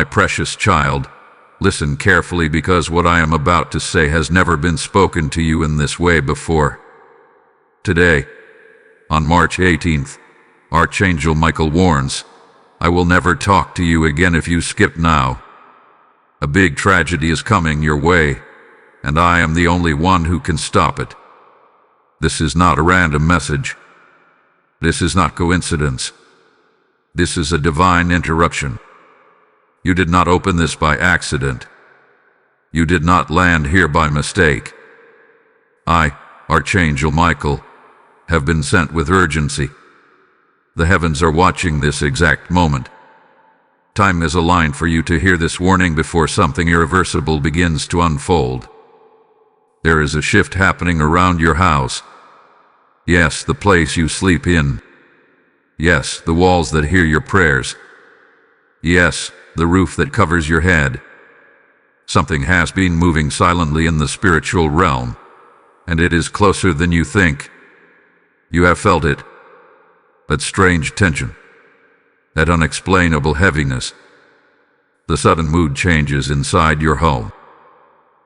My precious child, listen carefully because what I am about to say has never been spoken to you in this way before. Today, on March 18th, Archangel Michael warns, I will never talk to you again if you skip now. A big tragedy is coming your way, and I am the only one who can stop it. This is not a random message. This is not coincidence. This is a divine interruption. You did not open this by accident. You did not land here by mistake. I, Archangel Michael, have been sent with urgency. The heavens are watching this exact moment. Time is aligned for you to hear this warning before something irreversible begins to unfold. There is a shift happening around your house. Yes, the place you sleep in. Yes, the walls that hear your prayers. Yes, the roof that covers your head. Something has been moving silently in the spiritual realm, and it is closer than you think. You have felt it. That strange tension. That unexplainable heaviness. The sudden mood changes inside your home.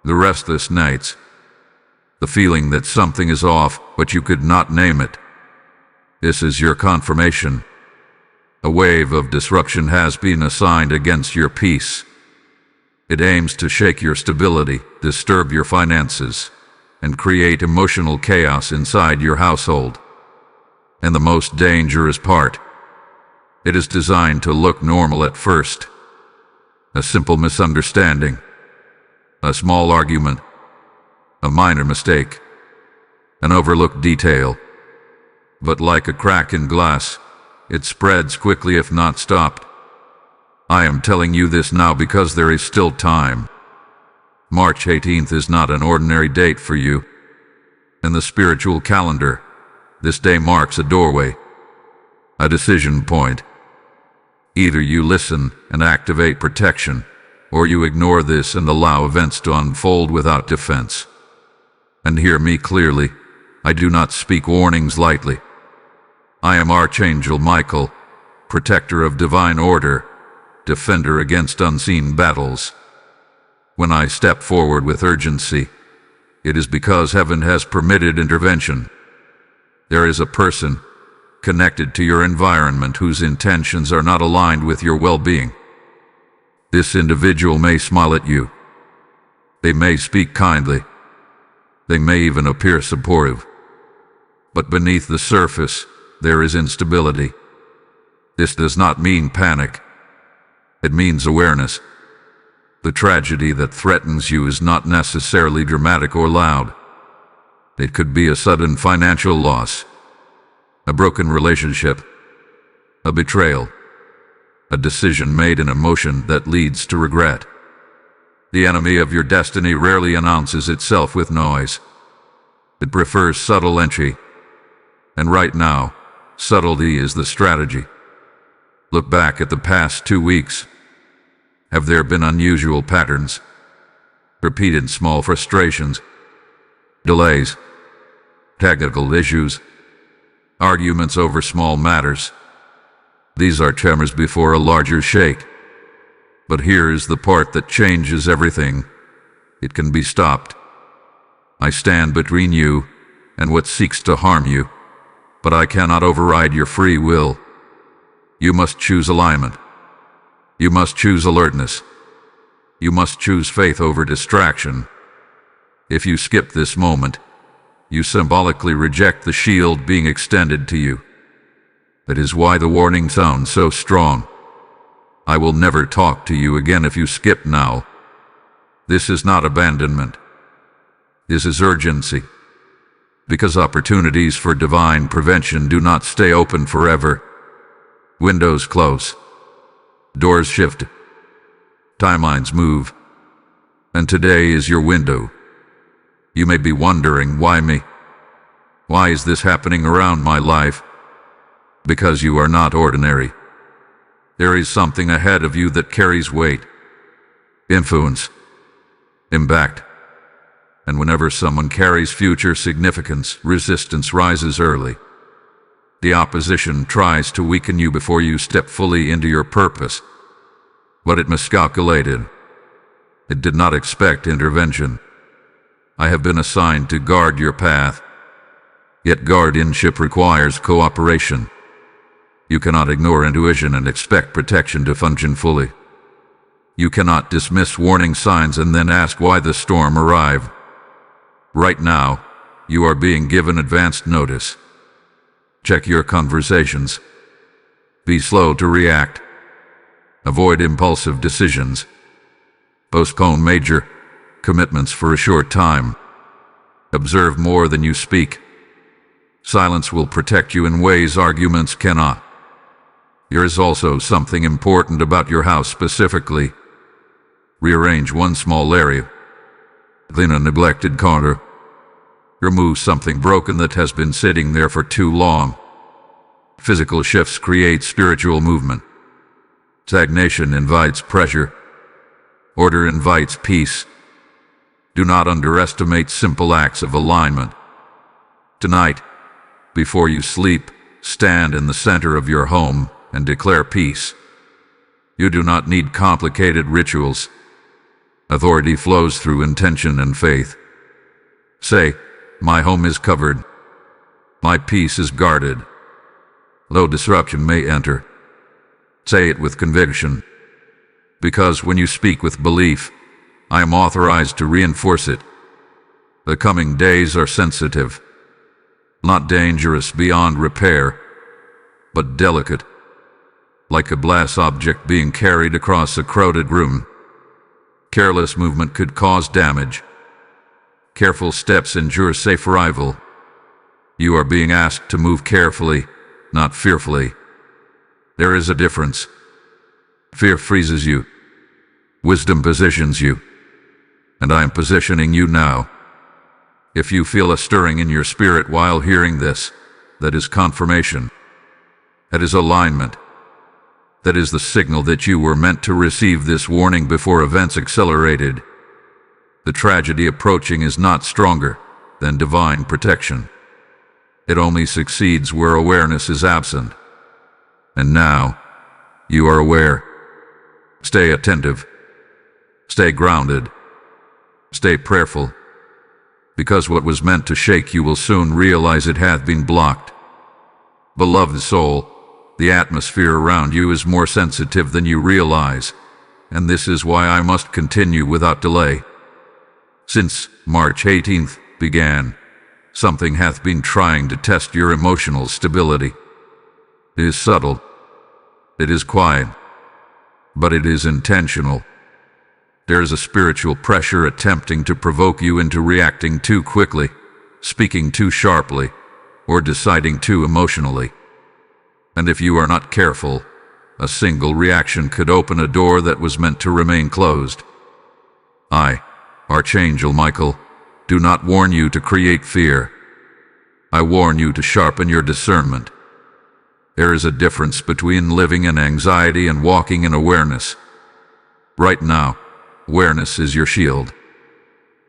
The restless nights. The feeling that something is off, but you could not name it. This is your confirmation. A wave of disruption has been assigned against your peace. It aims to shake your stability, disturb your finances, and create emotional chaos inside your household. And the most dangerous part, it is designed to look normal at first. A simple misunderstanding, a small argument, a minor mistake, an overlooked detail. But like a crack in glass, it spreads quickly if not stopped. I am telling you this now because there is still time. March 18th is not an ordinary date for you. In the spiritual calendar, this day marks a doorway, a decision point. Either you listen and activate protection, or you ignore this and allow events to unfold without defense. And hear me clearly, I do not speak warnings lightly. I am Archangel Michael, protector of divine order, defender against unseen battles. When I step forward with urgency, it is because heaven has permitted intervention. There is a person connected to your environment whose intentions are not aligned with your well-being. This individual may smile at you. They may speak kindly. They may even appear supportive. But beneath the surface, there is instability. This does not mean panic. It means awareness. The tragedy that threatens you is not necessarily dramatic or loud. It could be a sudden financial loss, a broken relationship, a betrayal, a decision made in emotion that leads to regret. The enemy of your destiny rarely announces itself with noise. It prefers subtle entry. And right now, subtlety is the strategy. Look back at the past 2 weeks. Have there been unusual patterns? Repeated small frustrations? Delays? Technical issues? Arguments over small matters? These are tremors before a larger shake. But here is the part that changes everything. It can be stopped. I stand between you and what seeks to harm you, but I cannot override your free will. You must choose alignment. You must choose alertness. You must choose faith over distraction. If you skip this moment, you symbolically reject the shield being extended to you. That is why the warning sounds so strong. I will never talk to you again if you skip now. This is not abandonment. This is urgency. Because opportunities for divine prevention do not stay open forever. Windows close. Doors shift. Timelines move. And today is your window. You may be wondering, why me? Why is this happening around my life? Because you are not ordinary. There is something ahead of you that carries weight, influence, impact. And whenever someone carries future significance, resistance rises early. The opposition tries to weaken you before you step fully into your purpose. But it miscalculated. It did not expect intervention. I have been assigned to guard your path. Yet guardianship requires cooperation. You cannot ignore intuition and expect protection to function fully. You cannot dismiss warning signs and then ask why the storm arrived. Right now, you are being given advanced notice. Check your conversations. Be slow to react. Avoid impulsive decisions. Postpone major commitments for a short time. Observe more than you speak. Silence will protect you in ways arguments cannot. There is also something important about your house specifically. Rearrange one small area. Clean a neglected corner. Remove something broken that has been sitting there for too long. Physical shifts create spiritual movement. Stagnation invites pressure. Order invites peace. Do not underestimate simple acts of alignment. Tonight, before you sleep, stand in the center of your home and declare peace. You do not need complicated rituals. Authority flows through intention and faith. Say, my home is covered. My peace is guarded. Low disruption may enter. Say it with conviction. Because when you speak with belief, I am authorized to reinforce it. The coming days are sensitive. Not dangerous beyond repair, but delicate. Like a glass object being carried across a crowded room. Careless movement could cause damage. Careful steps ensure safe arrival. You are being asked to move carefully, not fearfully. There is a difference. Fear freezes you. Wisdom positions you. And I am positioning you now. If you feel a stirring in your spirit while hearing this, that is confirmation. That is alignment. That is the signal that you were meant to receive this warning before events accelerated. The tragedy approaching is not stronger than divine protection. It only succeeds where awareness is absent. And now, you are aware. Stay attentive. Stay grounded. Stay prayerful. Because what was meant to shake you will soon realize it hath been blocked. Beloved soul, the atmosphere around you is more sensitive than you realize, and this is why I must continue without delay. Since March 18th began, something hath been trying to test your emotional stability. It is subtle. It is quiet. But it is intentional. There is a spiritual pressure attempting to provoke you into reacting too quickly, speaking too sharply, or deciding too emotionally. And if you are not careful, a single reaction could open a door that was meant to remain closed. I, Archangel Michael, do not warn you to create fear. I warn you to sharpen your discernment. There is a difference between living in anxiety and walking in awareness. Right now, awareness is your shield.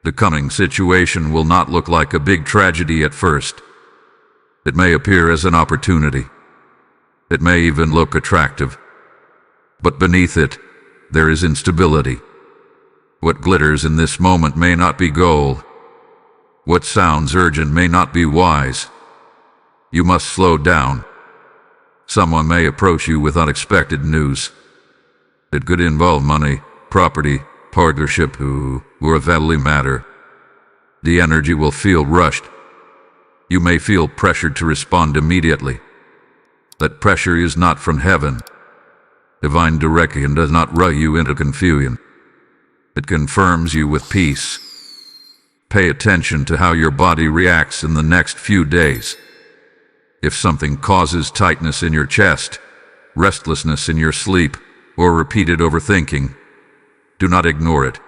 The coming situation will not look like a big tragedy at first. It may appear as an opportunity. It may even look attractive. But beneath it, there is instability. What glitters in this moment may not be gold. What sounds urgent may not be wise. You must slow down. Someone may approach you with unexpected news. It could involve money, property, partnership, or family matter. The energy will feel rushed. You may feel pressured to respond immediately. That pressure is not from heaven. Divine direction does not run you into confusion. It confirms you with peace. Pay attention to how your body reacts in the next few days. If something causes tightness in your chest, restlessness in your sleep, or repeated overthinking, do not ignore it.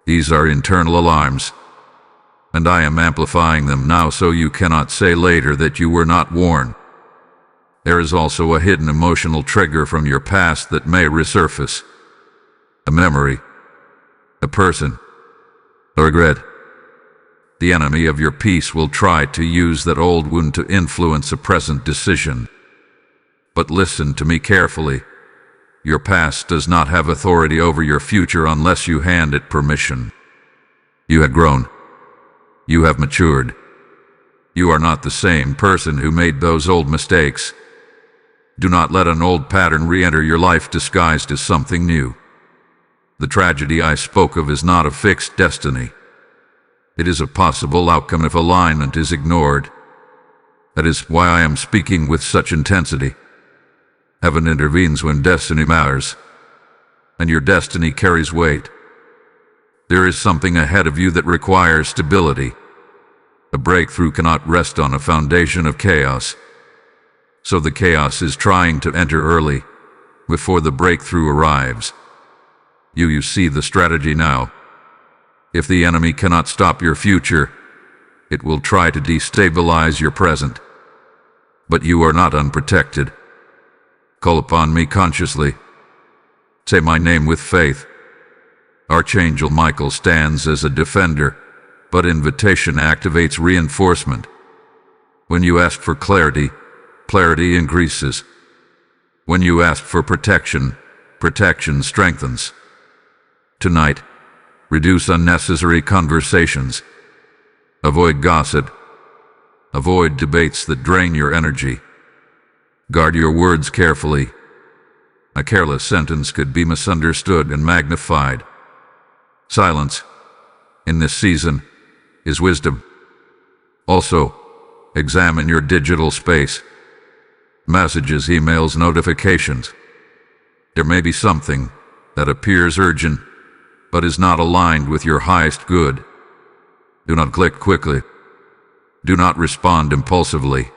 These are internal alarms, and I am amplifying them now so you cannot say later that you were not warned. There is also a hidden emotional trigger from your past that may resurface. A memory, a person, a regret. The enemy of your peace will try to use that old wound to influence a present decision. But listen to me carefully. Your past does not have authority over your future unless you hand it permission. You have grown. You have matured. You are not the same person who made those old mistakes. Do not let an old pattern re-enter your life disguised as something new. The tragedy I spoke of is not a fixed destiny. It is a possible outcome if alignment is ignored. That is why I am speaking with such intensity. Heaven intervenes when destiny matters, and your destiny carries weight. There is something ahead of you that requires stability. A breakthrough cannot rest on a foundation of chaos. So the chaos is trying to enter early, before the breakthrough arrives. You see the strategy now. If the enemy cannot stop your future, it will try to destabilize your present. But you are not unprotected. Call upon me consciously. Say my name with faith. Archangel Michael stands as a defender, but invitation activates reinforcement. When you ask for clarity, clarity increases. When you ask for protection, protection strengthens. Tonight, reduce unnecessary conversations. Avoid gossip. Avoid debates that drain your energy. Guard your words carefully. A careless sentence could be misunderstood and magnified. Silence, in this season, is wisdom. Also, examine your digital space. Messages, emails, notifications. There may be something that appears urgent, but is not aligned with your highest good. Do not click quickly. Do not respond impulsively.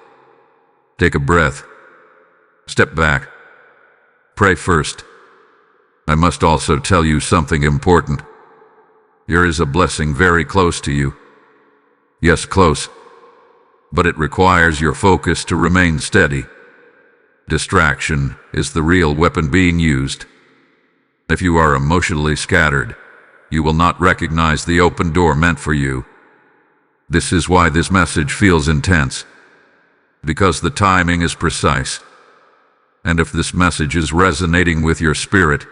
Take a breath. Step back. Pray first. I must also tell you something important. There is a blessing very close to you. Yes, close. But it requires your focus to remain steady. Distraction is the real weapon being used. If you are emotionally scattered, you will not recognize the open door meant for you. This is why this message feels intense. Because the timing is precise. And if this message is resonating with your spirit,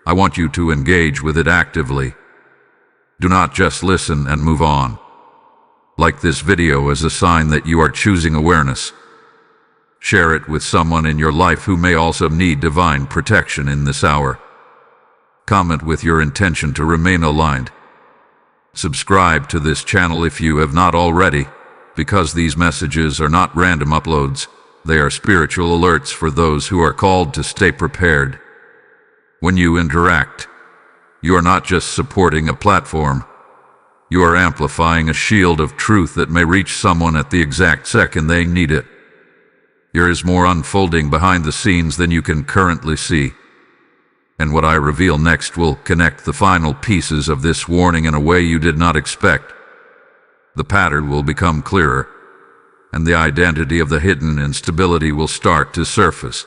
I want you to engage with it actively. Do not just listen and move on. Like this video as a sign that you are choosing awareness. Share it with someone in your life who may also need divine protection in this hour. Comment with your intention to remain aligned. Subscribe to this channel if you have not already, because these messages are not random uploads. They are spiritual alerts for those who are called to stay prepared. When you interact, you are not just supporting a platform. You are amplifying a shield of truth that may reach someone at the exact second they need it. There is more unfolding behind the scenes than you can currently see. And what I reveal next will connect the final pieces of this warning in a way you did not expect. The pattern will become clearer, and the identity of the hidden instability will start to surface.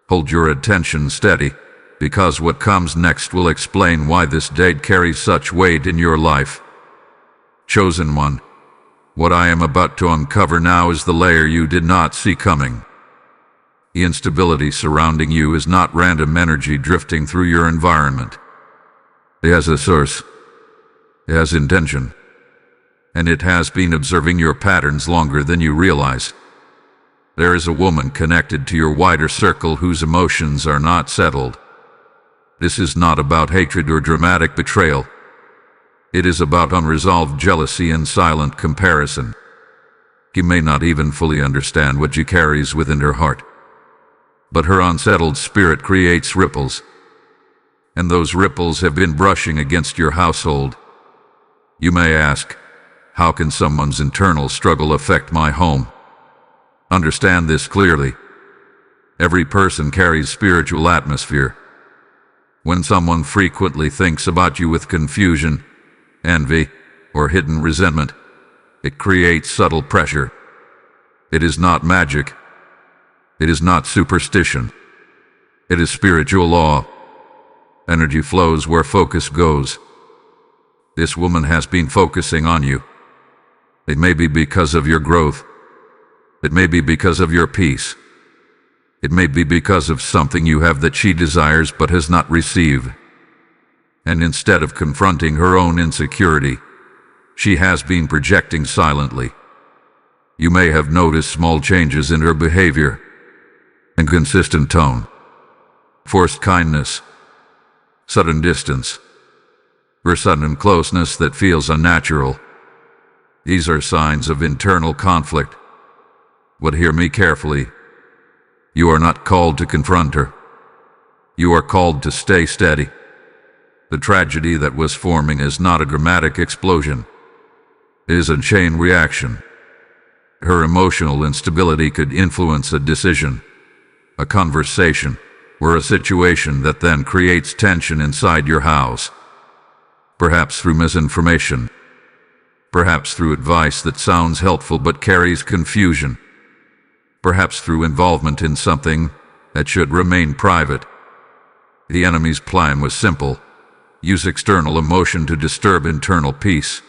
Hold your attention steady, because what comes next will explain why this date carries such weight in your life. Chosen one, what I am about to uncover now is the layer you did not see coming. The instability surrounding you is not random energy drifting through your environment. It has a source. It has intention. And it has been observing your patterns longer than you realize. There is a woman connected to your wider circle whose emotions are not settled. This is not about hatred or dramatic betrayal. It is about unresolved jealousy and silent comparison. You may not even fully understand what she carries within her heart. But her unsettled spirit creates ripples. And those ripples have been brushing against your household. You may ask, how can someone's internal struggle affect my home? Understand this clearly. Every person carries spiritual atmosphere. When someone frequently thinks about you with confusion, envy, or hidden resentment, it creates subtle pressure. It is not magic. It is not superstition. It is spiritual law. Energy flows where focus goes. This woman has been focusing on you. It may be because of your growth. It may be because of your peace. It may be because of something you have that she desires but has not received. And instead of confronting her own insecurity, she has been projecting silently. You may have noticed small changes in her behavior, inconsistent tone, forced kindness, sudden distance, or sudden closeness that feels unnatural. These are signs of internal conflict. But hear me carefully. You are not called to confront her. You are called to stay steady. The tragedy that was forming is not a dramatic explosion. It is a chain reaction. Her emotional instability could influence a decision, a conversation, or a situation that then creates tension inside your house. Perhaps through misinformation. Perhaps through advice that sounds helpful but carries confusion. Perhaps through involvement in something that should remain private. The enemy's plan was simple: use external emotion to disturb internal peace.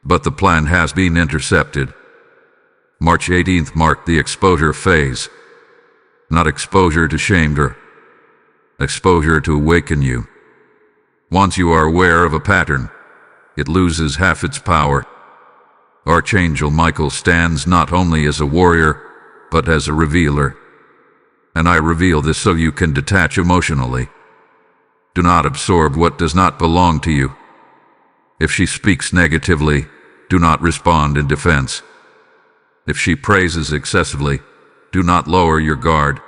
But the plan has been intercepted. March 18th marked the exposure phase. Not exposure to shame her. Exposure to awaken you. Once you are aware of a pattern, it loses half its power. Archangel Michael stands not only as a warrior, but as a revealer. And I reveal this so you can detach emotionally. Do not absorb what does not belong to you. If she speaks negatively, do not respond in defense. If she praises excessively, do not lower your guard.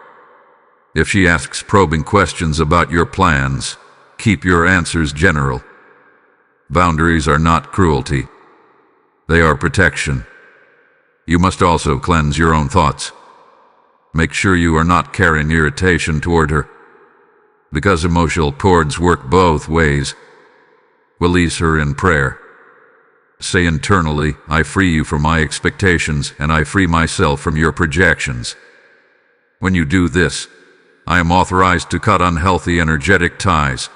If she asks probing questions about your plans, keep your answers general. Boundaries are not cruelty. They are protection. You must also cleanse your own thoughts. Make sure you are not carrying irritation toward her. Because emotional cords work both ways. Release her in prayer. Say internally, I free you from my expectations and I free myself from your projections. When you do this, I am authorized to cut unhealthy energetic ties.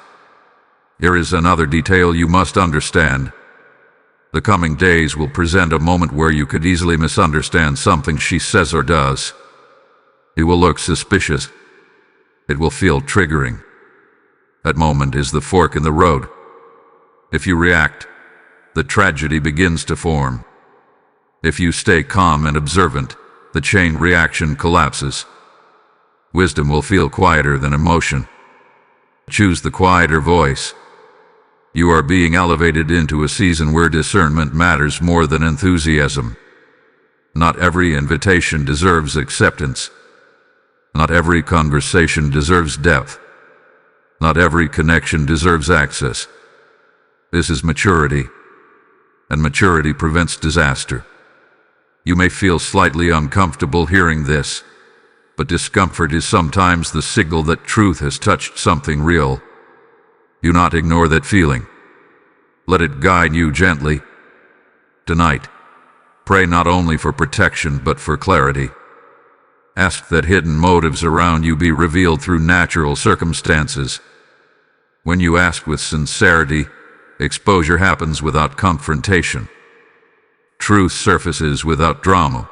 Here is another detail you must understand. The coming days will present a moment where you could easily misunderstand something she says or does. It will look suspicious. It will feel triggering. That moment is the fork in the road. If you react, the tragedy begins to form. If you stay calm and observant, the chain reaction collapses. Wisdom will feel quieter than emotion. Choose the quieter voice. You are being elevated into a season where discernment matters more than enthusiasm. Not every invitation deserves acceptance. Not every conversation deserves depth. Not every connection deserves access. This is maturity, and maturity prevents disaster. You may feel slightly uncomfortable hearing this, but discomfort is sometimes the signal that truth has touched something real. Do not ignore that feeling. Let it guide you gently. Tonight, pray not only for protection but for clarity. Ask that hidden motives around you be revealed through natural circumstances. When you ask with sincerity, exposure happens without confrontation. Truth surfaces without drama.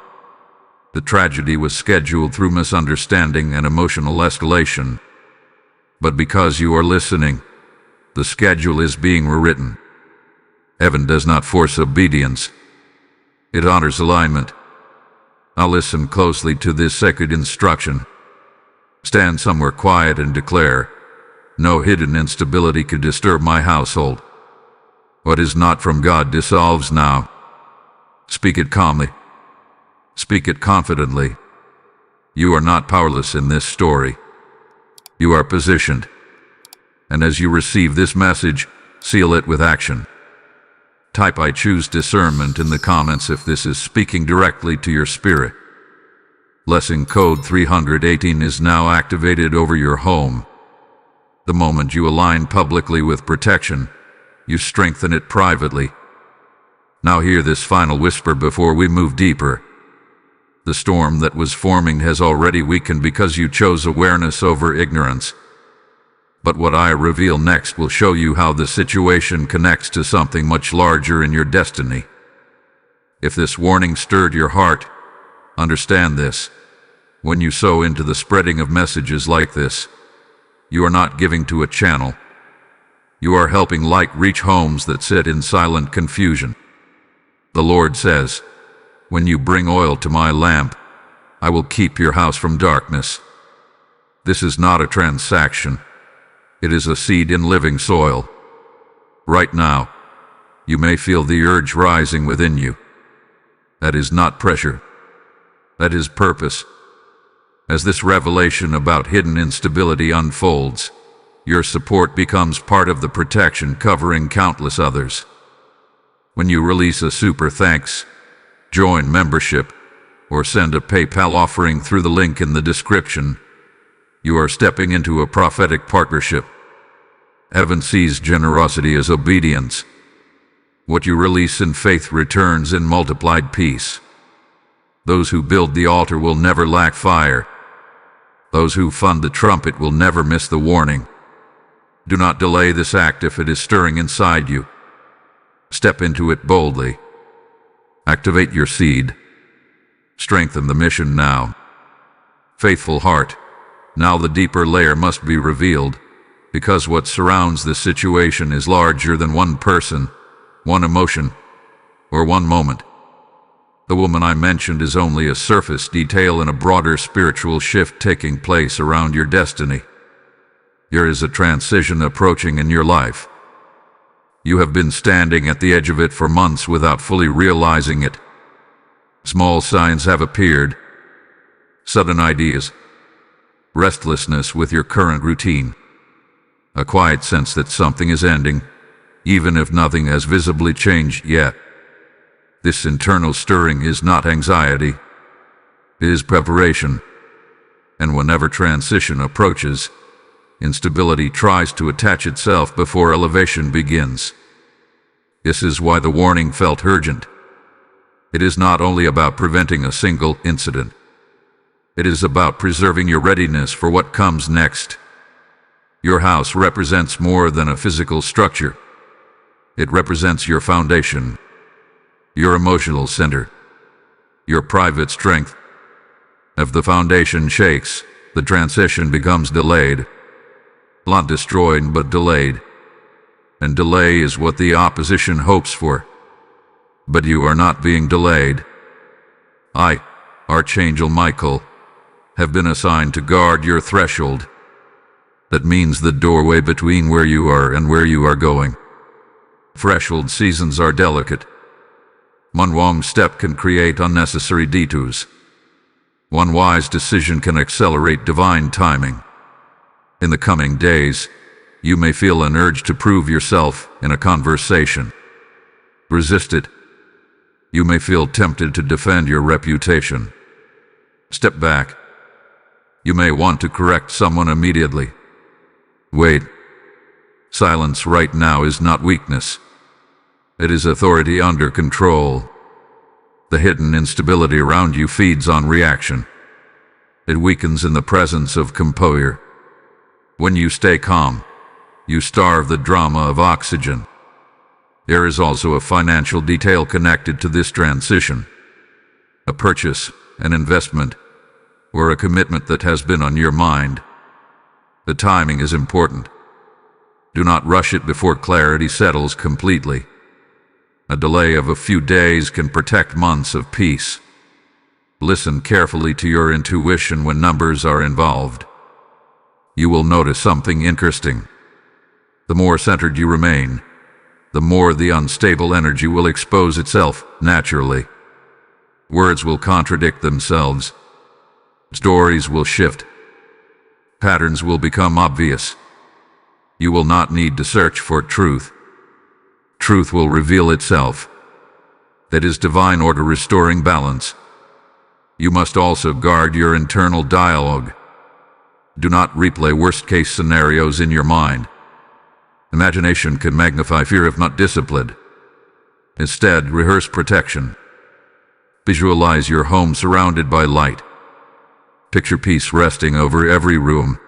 The tragedy was scheduled through misunderstanding and emotional escalation. But because you are listening, the schedule is being rewritten. Heaven does not force obedience. It honors alignment. Now listen closely to this sacred instruction. Stand somewhere quiet and declare, no hidden instability could disturb my household. What is not from God dissolves now. Speak it calmly. Speak it confidently. You are not powerless in this story. You are positioned. And as you receive this message, seal it with action. Type I choose discernment in the comments if this is speaking directly to your spirit. Blessing code 318 is now activated over your home. The moment you align publicly with protection, you strengthen it privately. Now hear this final whisper before we move deeper. The storm that was forming has already weakened because you chose awareness over ignorance. But what I reveal next will show you how the situation connects to something much larger in your destiny. If this warning stirred your heart, understand this. When you sow into the spreading of messages like this, you are not giving to a channel. You are helping light reach homes that sit in silent confusion. The Lord says, "When you bring oil to my lamp, I will keep your house from darkness." This is not a transaction. It is a seed in living soil. Right now, you may feel the urge rising within you. That is not pressure. That is purpose. As this revelation about hidden instability unfolds, your support becomes part of the protection covering countless others. When you release a super thanks, join membership, or send a PayPal offering through the link in the description, you are stepping into a prophetic partnership. Heaven sees generosity as obedience. What you release in faith returns in multiplied peace. Those who build the altar will never lack fire. Those who fund the trumpet will never miss the warning. Do not delay this act if it is stirring inside you. Step into it boldly. Activate your seed. Strengthen the mission now. Faithful heart, now the deeper layer must be revealed, because what surrounds this situation is larger than one person, one emotion, or one moment. The woman I mentioned is only a surface detail in a broader spiritual shift taking place around your destiny. There is a transition approaching in your life. You have been standing at the edge of it for months without fully realizing it. Small signs have appeared. Sudden ideas. Restlessness with your current routine. A quiet sense that something is ending, even if nothing has visibly changed yet. This internal stirring is not anxiety. It is preparation. And whenever transition approaches, instability tries to attach itself before elevation begins. This is why the warning felt urgent. It is not only about preventing a single incident. It is about preserving your readiness for what comes next. Your house represents more than a physical structure. It represents your foundation, your emotional center, your private strength. If the foundation shakes, the transition becomes delayed. Not destroyed, but delayed. And delay is what the opposition hopes for. But you are not being delayed. I, Archangel Michael, have been assigned to guard your threshold. That means the doorway between where you are and where you are going. Threshold seasons are delicate. One wrong step can create unnecessary detours. One wise decision can accelerate divine timing. In the coming days, you may feel an urge to prove yourself in a conversation. Resist it. You may feel tempted to defend your reputation. Step back. You may want to correct someone immediately. Wait. Silence right now is not weakness. It is authority under control. The hidden instability around you feeds on reaction. It weakens in the presence of composure. When you stay calm, you starve the drama of oxygen. There is also a financial detail connected to this transition. A purchase, an investment, or a commitment that has been on your mind. The timing is important. Do not rush it before clarity settles completely. A delay of a few days can protect months of peace. Listen carefully to your intuition when numbers are involved. You will notice something interesting. The more centered you remain, the more the unstable energy will expose itself naturally. Words will contradict themselves. Stories will shift. Patterns will become obvious. You will not need to search for truth. Truth will reveal itself. That is divine order restoring balance. You must also guard your internal dialogue. Do not replay worst-case scenarios in your mind. Imagination can magnify fear if not disciplined. Instead, rehearse protection. Visualize your home surrounded by light. Picture peace resting over every room.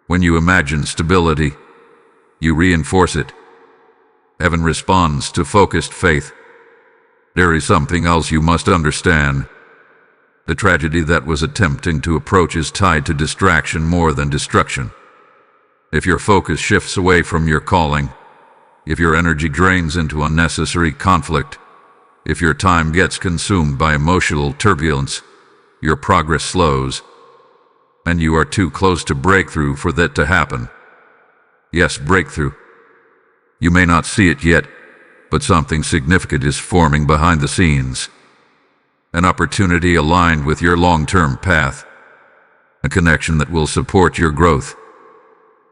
When you imagine stability, you reinforce it. Heaven responds to focused faith. There is something else you must understand. The tragedy that was attempting to approach is tied to distraction more than destruction. If your focus shifts away from your calling, if your energy drains into unnecessary conflict, if your time gets consumed by emotional turbulence, your progress slows, and you are too close to breakthrough for that to happen. Yes, breakthrough. You may not see it yet, but something significant is forming behind the scenes. An opportunity aligned with your long-term path. A connection that will support your growth.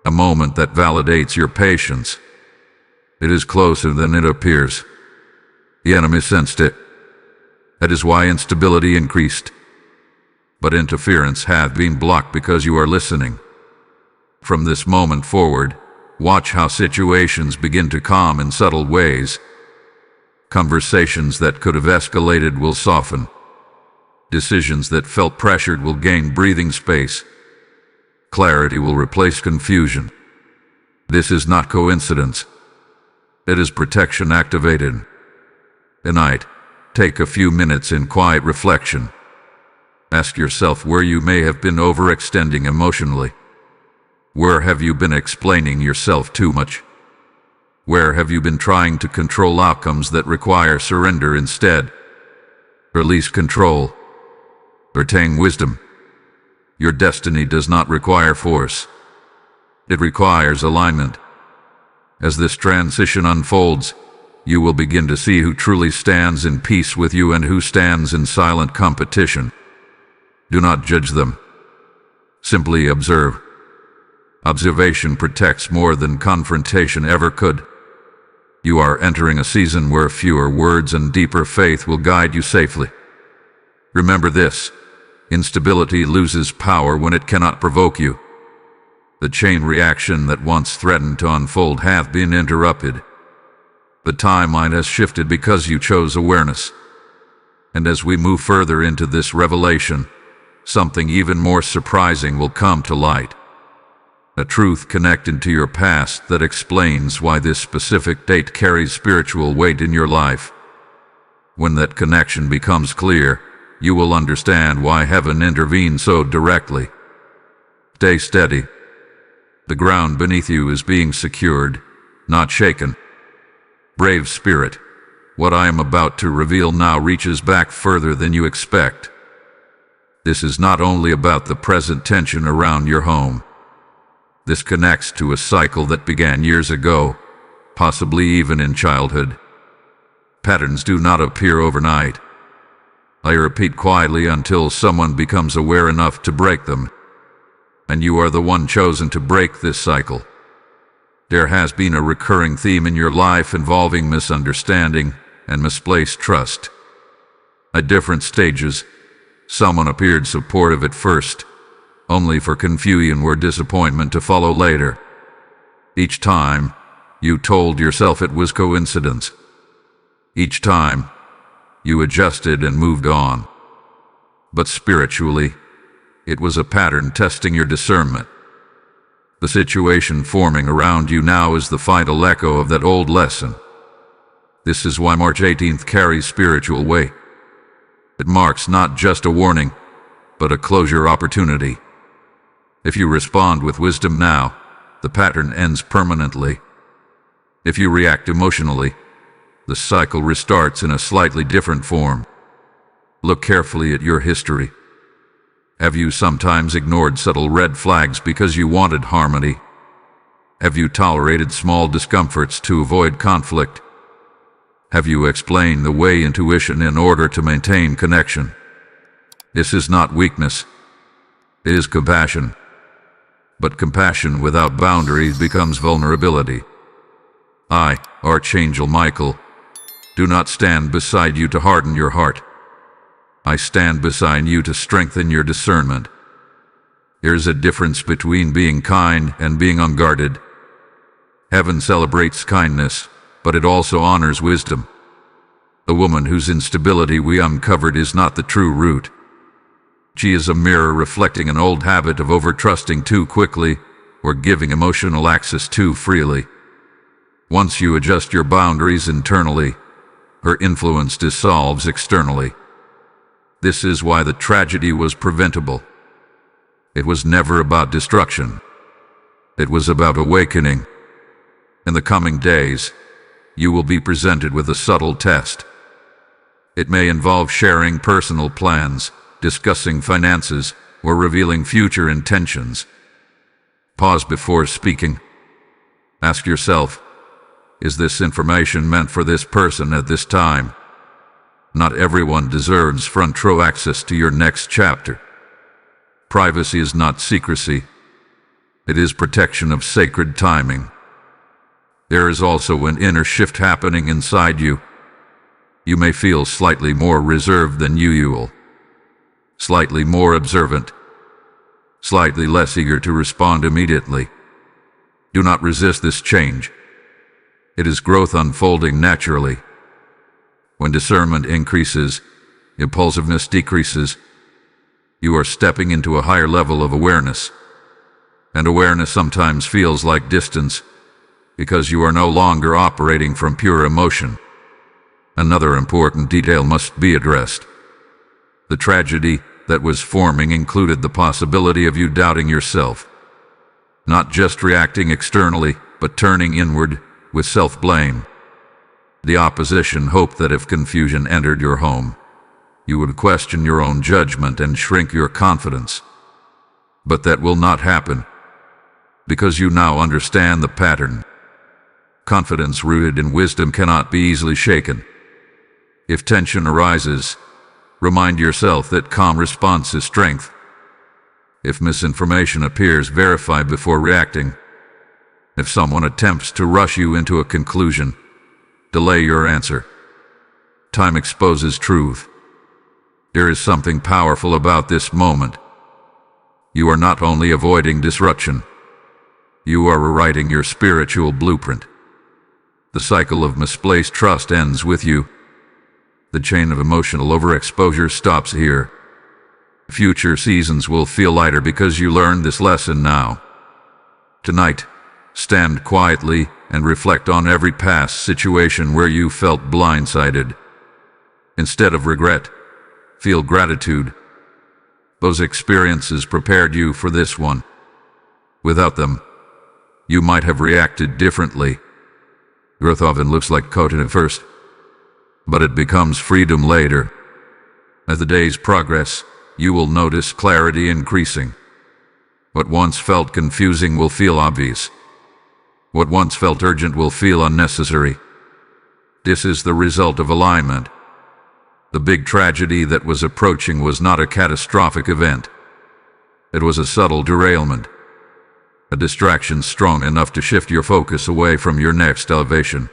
A moment that validates your patience. It is closer than it appears. The enemy sensed it. That is why instability increased. But interference hath been blocked because you are listening. From this moment forward, watch how situations begin to calm in subtle ways. Conversations that could have escalated will soften. Decisions that felt pressured will gain breathing space. Clarity will replace confusion. This is not coincidence. It is protection activated. Tonight, take a few minutes in quiet reflection. Ask yourself where you may have been overextending emotionally. Where have you been explaining yourself too much? Where have you been trying to control outcomes that require surrender instead? Release control. Retain wisdom. Your destiny does not require force. It requires alignment. As this transition unfolds, you will begin to see who truly stands in peace with you and who stands in silent competition. Do not judge them. Simply observe. Observation protects more than confrontation ever could. You are entering a season where fewer words and deeper faith will guide you safely. Remember this: instability loses power when it cannot provoke you. The chain reaction that once threatened to unfold hath been interrupted. The timeline has shifted because you chose awareness. And as we move further into this revelation, something even more surprising will come to light. A truth connected to your past that explains why this specific date carries spiritual weight in your life. When that connection becomes clear, you will understand why heaven intervened so directly. Stay steady. The ground beneath you is being secured, not shaken. Brave spirit, what I am about to reveal now reaches back further than you expect. This is not only about the present tension around your home. This connects to a cycle that began years ago, possibly even in childhood. Patterns do not appear overnight. I repeat quietly until someone becomes aware enough to break them. And you are the one chosen to break this cycle. There has been a recurring theme in your life involving misunderstanding and misplaced trust. At different stages, someone appeared supportive at first, only for confusion or disappointment to follow later. Each time, you told yourself it was coincidence. Each time, you adjusted and moved on. But spiritually, it was a pattern testing your discernment. The situation forming around you now is the final echo of that old lesson. This is why March 18th carries spiritual weight. It marks not just a warning, but a closure opportunity. If you respond with wisdom now, the pattern ends permanently. If you react emotionally, the cycle restarts in a slightly different form. Look carefully at your history. Have you sometimes ignored subtle red flags because you wanted harmony? Have you tolerated small discomforts to avoid conflict? Have you explained the way intuition in order to maintain connection? This is not weakness. It is compassion. But compassion without boundaries becomes vulnerability. I, Archangel Michael, do not stand beside you to harden your heart. I stand beside you to strengthen your discernment. There is a difference between being kind and being unguarded. Heaven celebrates kindness, but it also honors wisdom. The woman whose instability we uncovered is not the true root. She is a mirror reflecting an old habit of overtrusting too quickly or giving emotional access too freely. Once you adjust your boundaries internally, her influence dissolves externally. This is why the tragedy was preventable. It was never about destruction. It was about awakening. In the coming days, you will be presented with a subtle test. It may involve sharing personal plans, discussing finances, or revealing future intentions. Pause before speaking. Ask yourself, is this information meant for this person at this time? Not everyone deserves front row access to your next chapter. Privacy is not secrecy. It is protection of sacred timing. There is also an inner shift happening inside you. You may feel slightly more reserved than usual, slightly more observant, slightly less eager to respond immediately. Do not resist this change. It is growth unfolding naturally. When discernment increases, impulsiveness decreases. You are stepping into a higher level of awareness. And awareness sometimes feels like distance, because you are no longer operating from pure emotion. Another important detail must be addressed. The tragedy that was forming included the possibility of you doubting yourself. Not just reacting externally, but turning inward with self-blame. The opposition hoped that if confusion entered your home, you would question your own judgment and shrink your confidence. But that will not happen, because you now understand the pattern. Confidence rooted in wisdom cannot be easily shaken. If tension arises, remind yourself that calm response is strength. If misinformation appears, verify before reacting. If someone attempts to rush you into a conclusion, delay your answer. Time exposes truth. There is something powerful about this moment. You are not only avoiding disruption, you are rewriting your spiritual blueprint. The cycle of misplaced trust ends with you. The chain of emotional overexposure stops here. Future seasons will feel lighter because you learned this lesson now. Tonight, stand quietly and reflect on every past situation where you felt blindsided. Instead of regret, feel gratitude. Those experiences prepared you for this one. Without them, you might have reacted differently. Growth often looks like caution at first, but it becomes freedom later. As the days progress, you will notice clarity increasing. What once felt confusing will feel obvious. What once felt urgent will feel unnecessary. This is the result of alignment. The big tragedy that was approaching was not a catastrophic event. It was a subtle derailment. A distraction strong enough to shift your focus away from your next elevation.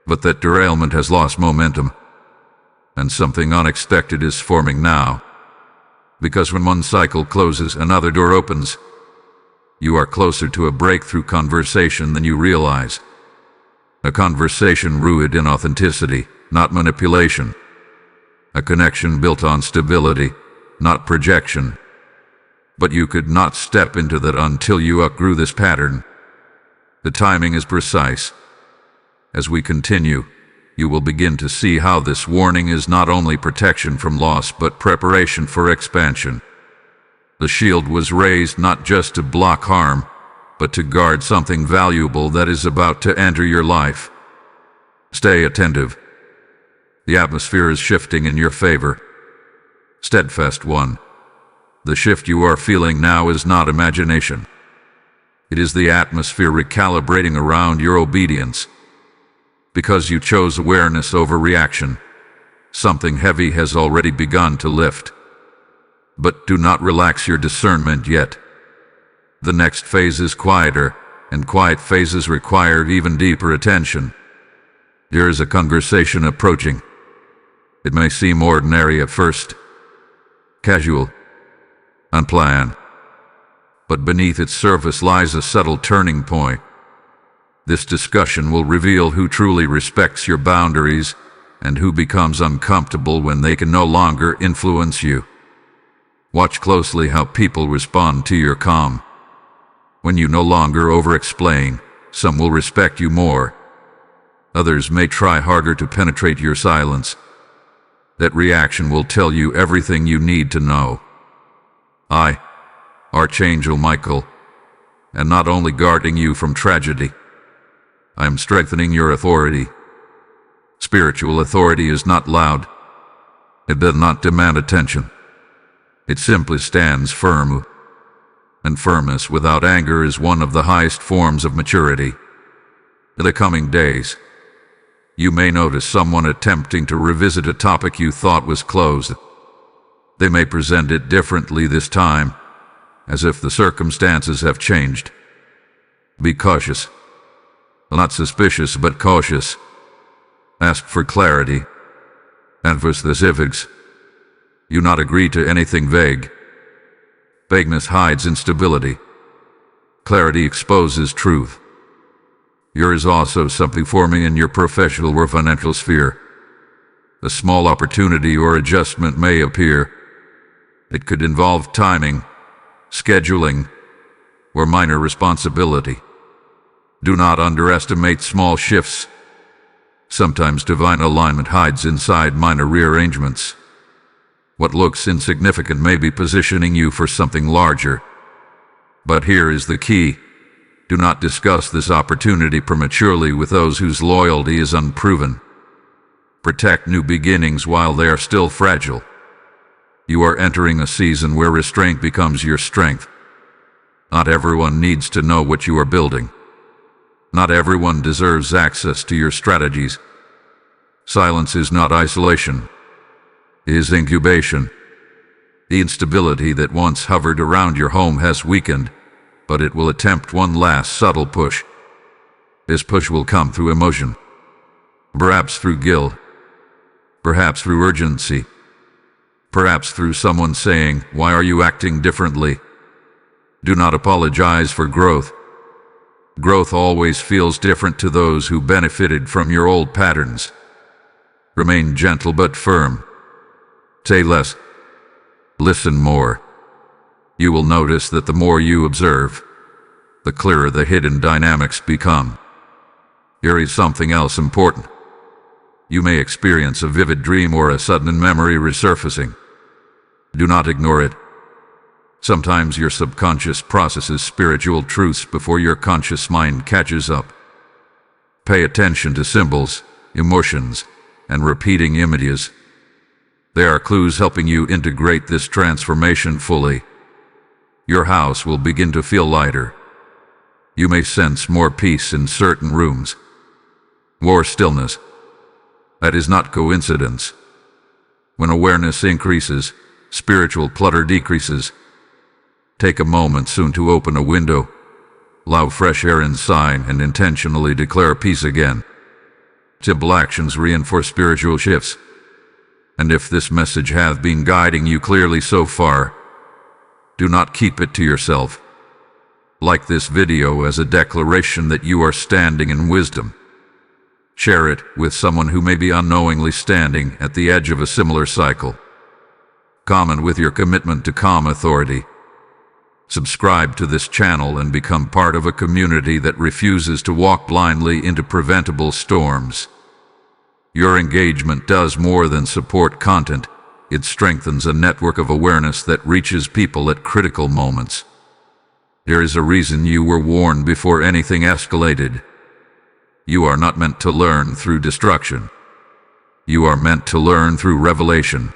But that derailment has lost momentum, and something unexpected is forming now. Because when one cycle closes, another door opens. You are closer to a breakthrough conversation than you realize. A conversation rooted in authenticity, not manipulation. A connection built on stability, not projection. But you could not step into that until you outgrew this pattern. The timing is precise. As we continue, you will begin to see how this warning is not only protection from loss but preparation for expansion. The shield was raised not just to block harm, but to guard something valuable that is about to enter your life. Stay attentive. The atmosphere is shifting in your favor. Steadfast one. The shift you are feeling now is not imagination. It is the atmosphere recalibrating around your obedience. Because you chose awareness over reaction, something heavy has already begun to lift. But do not relax your discernment yet. The next phase is quieter, and quiet phases require even deeper attention. There is a conversation approaching. It may seem ordinary at first, casual, unplanned, but beneath its surface lies a subtle turning point. This discussion will reveal who truly respects your boundaries and who becomes uncomfortable when they can no longer influence you. Watch closely how people respond to your calm. When you no longer over-explain, some will respect you more. Others may try harder to penetrate your silence. That reaction will tell you everything you need to know. I, Archangel Michael, am not only guarding you from tragedy, I am strengthening your authority. Spiritual authority is not loud. It does not demand attention. It simply stands firm. And firmness without anger is one of the highest forms of maturity. In the coming days, you may notice someone attempting to revisit a topic you thought was closed. They may present it differently this time, as if the circumstances have changed. Be cautious. Not suspicious, but cautious. Ask for clarity and for specifics. Do not agree to anything vague. Vagueness hides instability. Clarity exposes truth. There is also something forming in your professional or financial sphere. A small opportunity or adjustment may appear. It could involve timing, scheduling, or minor responsibility. Do not underestimate small shifts. Sometimes divine alignment hides inside minor rearrangements. What looks insignificant may be positioning you for something larger. But here is the key. Do not discuss this opportunity prematurely with those whose loyalty is unproven. Protect new beginnings while they are still fragile. You are entering a season where restraint becomes your strength. Not everyone needs to know what you are building. Not everyone deserves access to your strategies. Silence is not isolation. It is incubation. The instability that once hovered around your home has weakened, but it will attempt one last subtle push. This push will come through emotion. Perhaps through guilt. Perhaps through urgency. Perhaps through someone saying, "Why are you acting differently?" Do not apologize for growth. Growth always feels different to those who benefited from your old patterns. Remain gentle but firm. Say less. Listen more. You will notice that the more you observe, the clearer the hidden dynamics become. Here is something else important. You may experience a vivid dream or a sudden memory resurfacing. Do not ignore it. Sometimes your subconscious processes spiritual truths before your conscious mind catches up. Pay attention to symbols, emotions, and repeating images. They are clues helping you integrate this transformation fully. Your house will begin to feel lighter. You may sense more peace in certain rooms. More stillness. That is not coincidence. When awareness increases, spiritual clutter decreases. Take a moment soon to open a window, allow fresh air inside, and intentionally declare peace again. Simple actions reinforce spiritual shifts. And if this message has been guiding you clearly so far, do not keep it to yourself. Like this video as a declaration that you are standing in wisdom. Share it with someone who may be unknowingly standing at the edge of a similar cycle. Comment with your commitment to calm authority. Subscribe to this channel and become part of a community that refuses to walk blindly into preventable storms. Your engagement does more than support content. It strengthens a network of awareness that reaches people at critical moments. There is a reason you were warned before anything escalated. You are not meant to learn through destruction. You are meant to learn through revelation.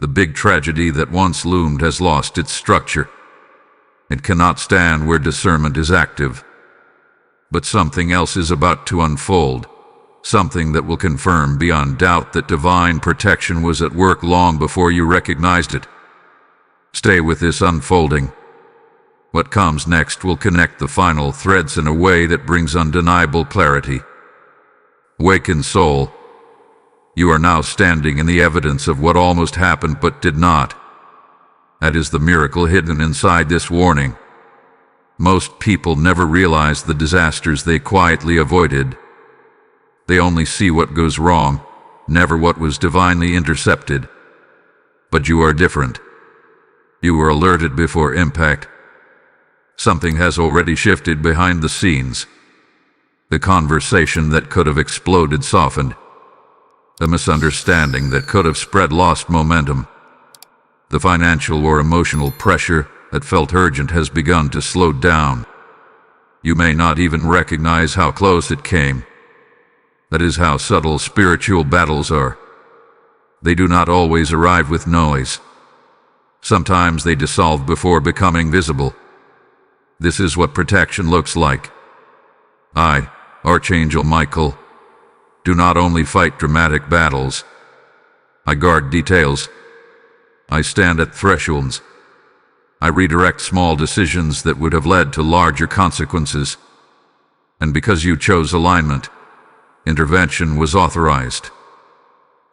The big tragedy that once loomed has lost its structure. It cannot stand where discernment is active. But something else is about to unfold, something that will confirm beyond doubt that divine protection was at work long before you recognized it. Stay with this unfolding. What comes next will connect the final threads in a way that brings undeniable clarity. Awakened soul, you are now standing in the evidence of what almost happened but did not. That is the miracle hidden inside this warning. Most people never realize the disasters they quietly avoided. They only see what goes wrong, never what was divinely intercepted. But you are different. You were alerted before impact. Something has already shifted behind the scenes. The conversation that could have exploded softened. A misunderstanding that could have spread lost momentum. The financial or emotional pressure that felt urgent has begun to slow down. You may not even recognize how close it came. That is how subtle spiritual battles are. They do not always arrive with noise. Sometimes they dissolve before becoming visible. This is what protection looks like. I, Archangel Michael, do not only fight dramatic battles. I guard details. I stand at thresholds. I redirect small decisions that would have led to larger consequences. And because you chose alignment, intervention was authorized.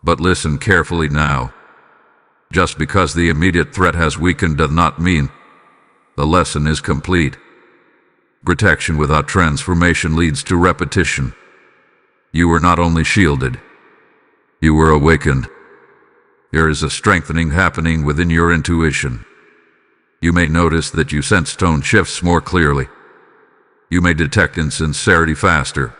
But listen carefully now. Just because the immediate threat has weakened does not mean the lesson is complete. Protection without transformation leads to repetition. You were not only shielded, you were awakened. There is a strengthening happening within your intuition. You may notice that you sense tone shifts more clearly. You may detect insincerity faster.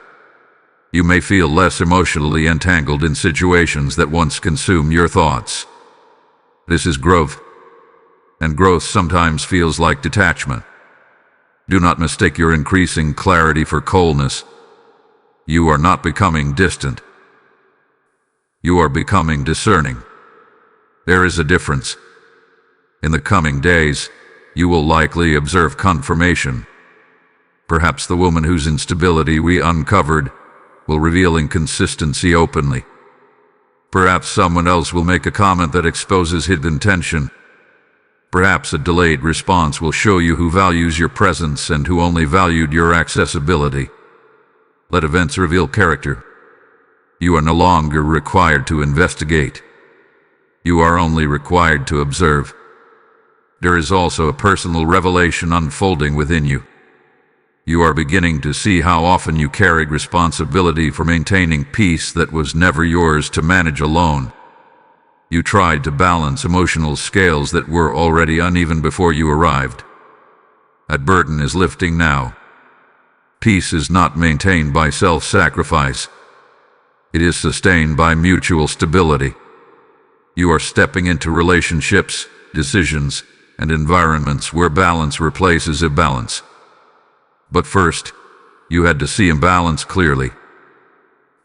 You may feel less emotionally entangled in situations that once consumed your thoughts. This is growth, and growth sometimes feels like detachment. Do not mistake your increasing clarity for coldness. You are not becoming distant. You are becoming discerning. There is a difference. In the coming days, you will likely observe confirmation. Perhaps the woman whose instability we uncovered will reveal inconsistency openly. Perhaps someone else will make a comment that exposes hidden tension. Perhaps a delayed response will show you who values your presence and who only valued your accessibility. Let events reveal character. You are no longer required to investigate. You are only required to observe. There is also a personal revelation unfolding within you. You are beginning to see how often you carried responsibility for maintaining peace that was never yours to manage alone. You tried to balance emotional scales that were already uneven before you arrived. That burden is lifting now. Peace is not maintained by self-sacrifice. It is sustained by mutual stability. You are stepping into relationships, decisions, and environments where balance replaces imbalance. But first, you had to see imbalance clearly.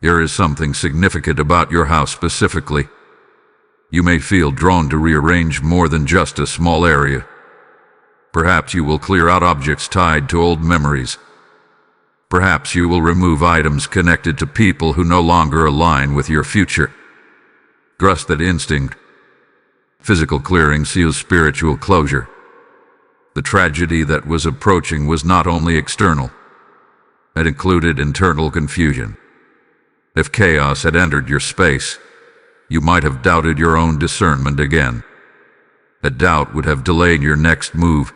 There is something significant about your house specifically. You may feel drawn to rearrange more than just a small area. Perhaps you will clear out objects tied to old memories. Perhaps you will remove items connected to people who no longer align with your future. Trust that instinct. Physical clearing seals spiritual closure. The tragedy that was approaching was not only external. It included internal confusion. If chaos had entered your space, you might have doubted your own discernment again. That doubt would have delayed your next move.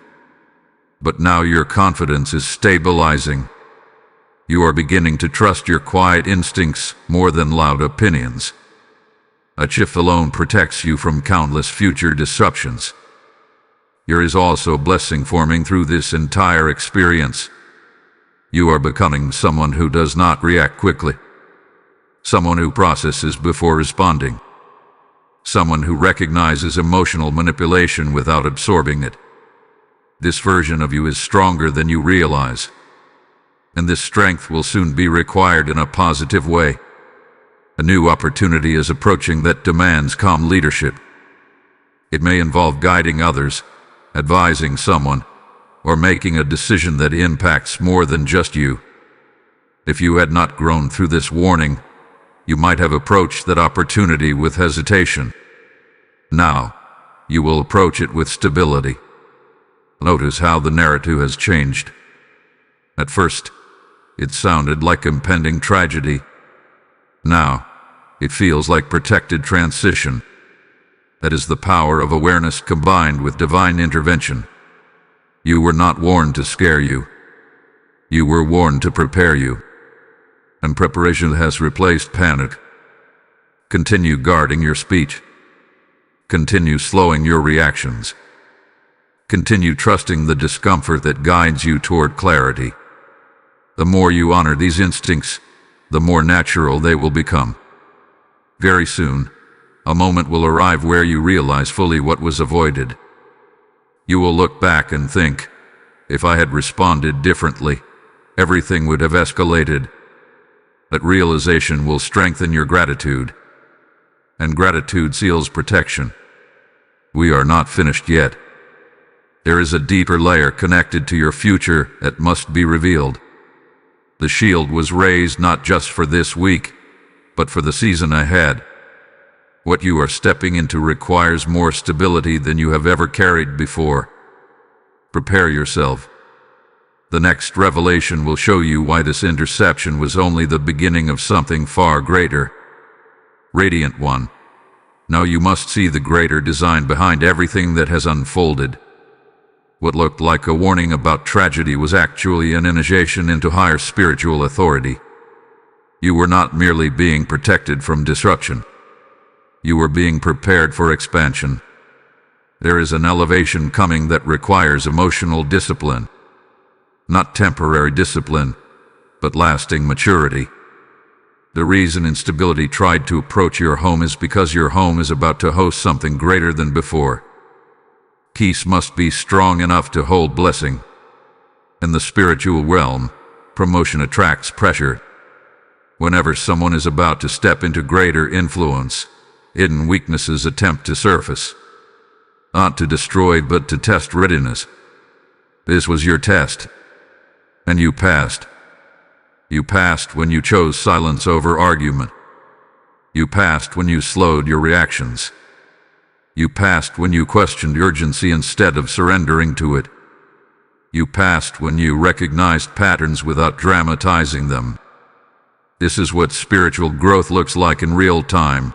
But now your confidence is stabilizing. You are beginning to trust your quiet instincts more than loud opinions. A shift alone protects you from countless future disruptions. There is also a blessing forming through this entire experience. You are becoming someone who does not react quickly. Someone who processes before responding. Someone who recognizes emotional manipulation without absorbing it. This version of you is stronger than you realize. And this strength will soon be required in a positive way. A new opportunity is approaching that demands calm leadership. It may involve guiding others, advising someone, or making a decision that impacts more than just you. If you had not grown through this warning, you might have approached that opportunity with hesitation. Now, you will approach it with stability. Notice how the narrative has changed. At first, it sounded like impending tragedy. Now, it feels like protected transition. That is the power of awareness combined with divine intervention. You were not warned to scare you. You were warned to prepare you. And preparation has replaced panic. Continue guarding your speech. Continue slowing your reactions. Continue trusting the discomfort that guides you toward clarity. The more you honor these instincts, the more natural they will become. Very soon, a moment will arrive where you realize fully what was avoided. You will look back and think, if I had responded differently, everything would have escalated. That realization will strengthen your gratitude, and gratitude seals protection. We are not finished yet. There is a deeper layer connected to your future that must be revealed. The shield was raised not just for this week, but for the season ahead. What you are stepping into requires more stability than you have ever carried before. Prepare yourself. The next revelation will show you why this interception was only the beginning of something far greater. Radiant One, now you must see the greater design behind everything that has unfolded. What looked like a warning about tragedy was actually an initiation into higher spiritual authority. You were not merely being protected from disruption. You were being prepared for expansion. There is an elevation coming that requires emotional discipline. Not temporary discipline, but lasting maturity. The reason instability tried to approach your home is because your home is about to host something greater than before. Peace must be strong enough to hold blessing. In the spiritual realm, promotion attracts pressure. Whenever someone is about to step into greater influence, hidden weaknesses attempt to surface. Not to destroy, but to test readiness. This was your test. And you passed. You passed when you chose silence over argument. You passed when you slowed your reactions. You passed when you questioned urgency instead of surrendering to it. You passed when you recognized patterns without dramatizing them. This is what spiritual growth looks like in real time.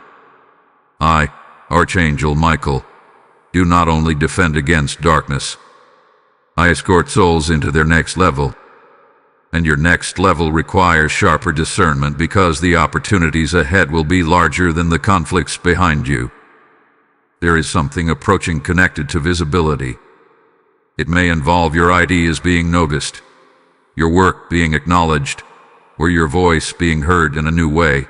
I, Archangel Michael, do not only defend against darkness. I escort souls into their next level. And your next level requires sharper discernment because the opportunities ahead will be larger than the conflicts behind you. There is something approaching connected to visibility. It may involve your ideas being noticed, your work being acknowledged, or your voice being heard in a new way.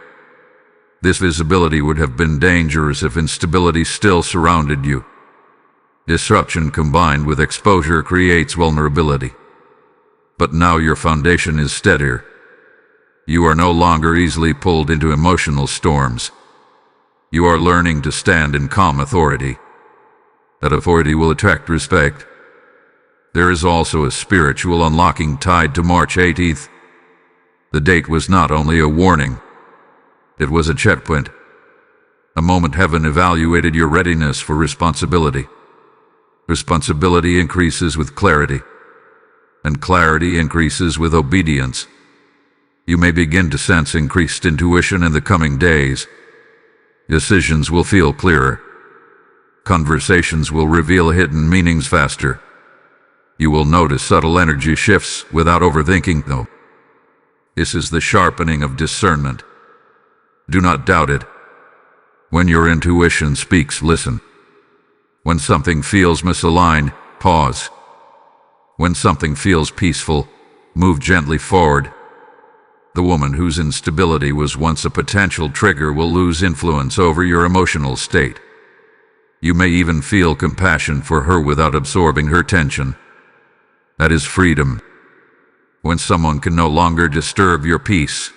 This visibility would have been dangerous if instability still surrounded you. Disruption combined with exposure creates vulnerability. But now your foundation is steadier. You are no longer easily pulled into emotional storms. You are learning to stand in calm authority. That authority will attract respect. There is also a spiritual unlocking tied to March 18th. The date was not only a warning, it was a checkpoint. A moment heaven evaluated your readiness for responsibility. Responsibility increases with clarity, and clarity increases with obedience. You may begin to sense increased intuition in the coming days. Decisions will feel clearer. Conversations will reveal hidden meanings faster. You will notice subtle energy shifts without overthinking them. This is the sharpening of discernment. Do not doubt it. When your intuition speaks, listen. When something feels misaligned, pause. When something feels peaceful, move gently forward. The woman whose instability was once a potential trigger will lose influence over your emotional state. You may even feel compassion for her without absorbing her tension. That is freedom. When someone can no longer disturb your peace,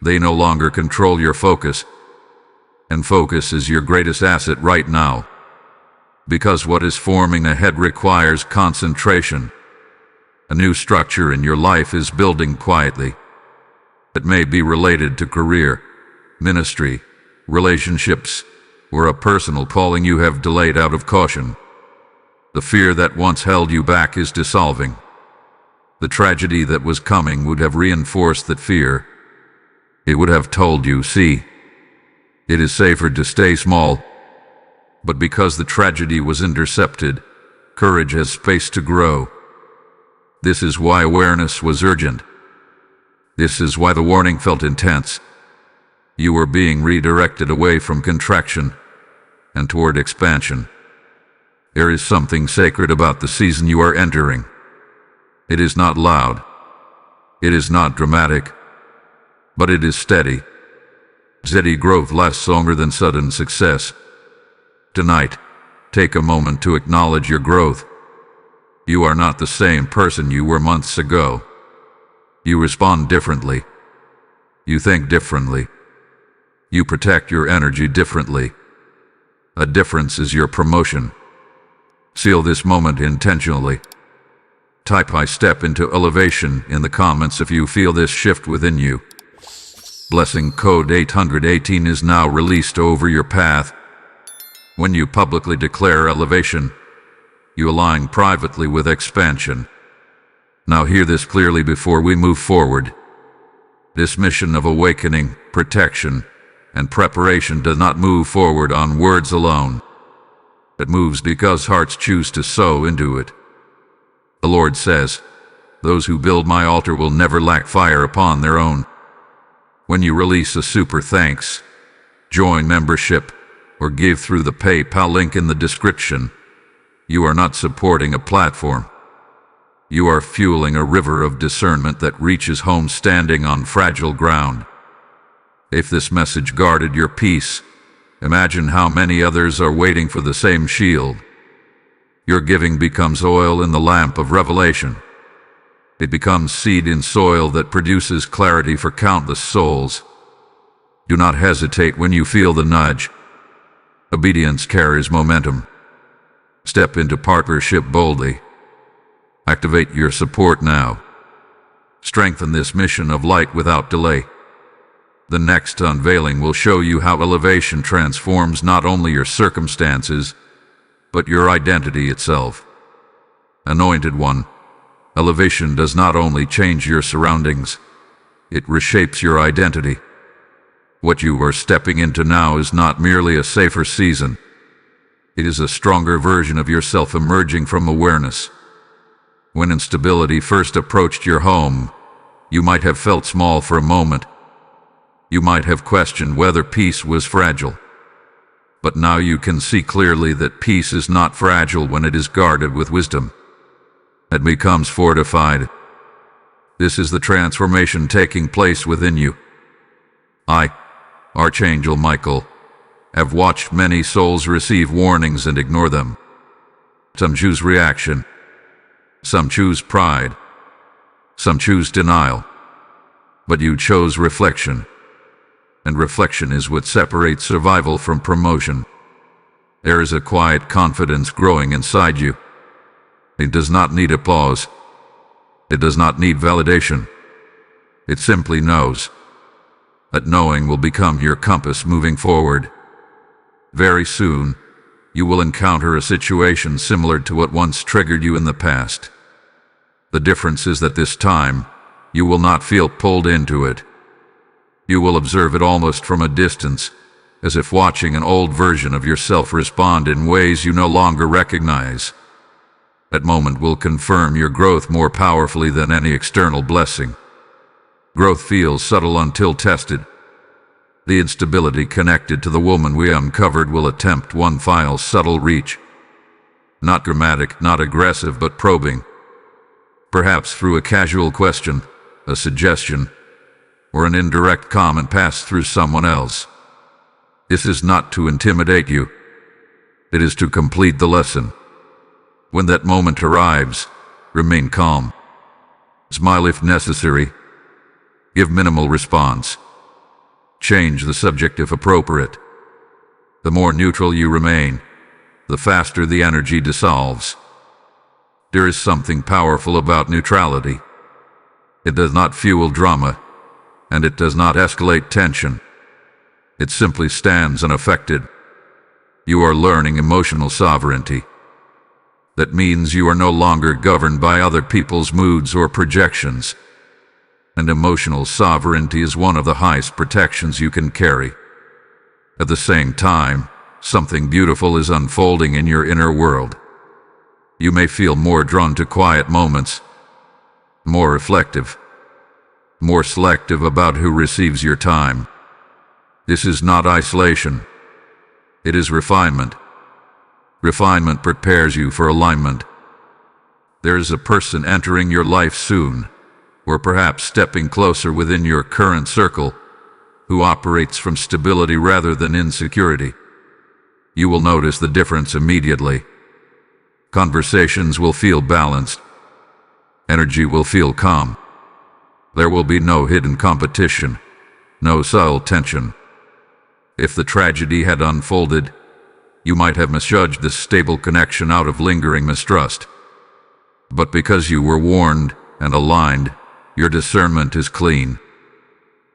they no longer control your focus. And focus is your greatest asset right now. Because what is forming ahead requires concentration. A new structure in your life is building quietly. It may be related to career, ministry, relationships, or a personal calling you have delayed out of caution. The fear that once held you back is dissolving. The tragedy that was coming would have reinforced that fear. It would have told you, see, it is safer to stay small. But because the tragedy was intercepted, courage has space to grow. This is why awareness was urgent. This is why the warning felt intense. You were being redirected away from contraction and toward expansion. There is something sacred about the season you are entering. It is not loud. It is not dramatic. But it is steady. Steady growth lasts longer than sudden success. Tonight, take a moment to acknowledge your growth. You are not the same person you were months ago. You respond differently. You think differently. You protect your energy differently. A difference is your promotion. Seal this moment intentionally. Type "I step into elevation" in the comments if you feel this shift within you. Blessing code 818 is now released over your path. When you publicly declare elevation, you align privately with expansion. Now hear this clearly before we move forward. This mission of awakening, protection, and preparation does not move forward on words alone. It moves because hearts choose to sow into it. The Lord says, "Those who build my altar will never lack fire upon their own." When you release a super thanks, join membership, or give through the PayPal link in the description, you are not supporting a platform. You are fueling a river of discernment that reaches home standing on fragile ground. If this message guarded your peace, imagine how many others are waiting for the same shield. Your giving becomes oil in the lamp of revelation. It becomes seed in soil that produces clarity for countless souls. Do not hesitate when you feel the nudge. Obedience carries momentum. Step into partnership boldly. Activate your support now. Strengthen this mission of light without delay. The next unveiling will show you how elevation transforms not only your circumstances, but your identity itself. Anointed One, elevation does not only change your surroundings, it reshapes your identity. What you are stepping into now is not merely a safer season. It is a stronger version of yourself emerging from awareness. When instability first approached your home, you might have felt small for a moment. You might have questioned whether peace was fragile. But now you can see clearly that peace is not fragile when it is guarded with wisdom. It becomes fortified. This is the transformation taking place within you. I, Archangel Michael, have watched many souls receive warnings and ignore them. Some choose reaction. Some choose pride. Some choose denial. But you chose reflection. And reflection is what separates survival from promotion. There is a quiet confidence growing inside you. It does not need applause. It does not need validation. It simply knows. That knowing will become your compass moving forward. Very soon, you will encounter a situation similar to what once triggered you in the past. The difference is that this time, you will not feel pulled into it. You will observe it almost from a distance, as if watching an old version of yourself respond in ways you no longer recognize. That moment will confirm your growth more powerfully than any external blessing. Growth feels subtle until tested. The instability connected to the woman we uncovered will attempt one final subtle reach. Not dramatic, not aggressive, but probing. Perhaps through a casual question, a suggestion, or an indirect comment passed through someone else. This is not to intimidate you. It is to complete the lesson. When that moment arrives, remain calm. Smile if necessary. Give minimal response. Change the subject if appropriate. The more neutral you remain, the faster the energy dissolves. There is something powerful about neutrality. It does not fuel drama, and it does not escalate tension. It simply stands unaffected. You are learning emotional sovereignty. That means you are no longer governed by other people's moods or projections. And emotional sovereignty is one of the highest protections you can carry. At the same time, something beautiful is unfolding in your inner world. You may feel more drawn to quiet moments, more reflective, more selective about who receives your time. This is not isolation. It is refinement. Refinement prepares you for alignment. There is a person entering your life soon, or perhaps stepping closer within your current circle, who operates from stability rather than insecurity. You will notice the difference immediately. Conversations will feel balanced. Energy will feel calm. There will be no hidden competition, no subtle tension. If the tragedy had unfolded, you might have misjudged this stable connection out of lingering mistrust. But because you were warned and aligned, your discernment is clean.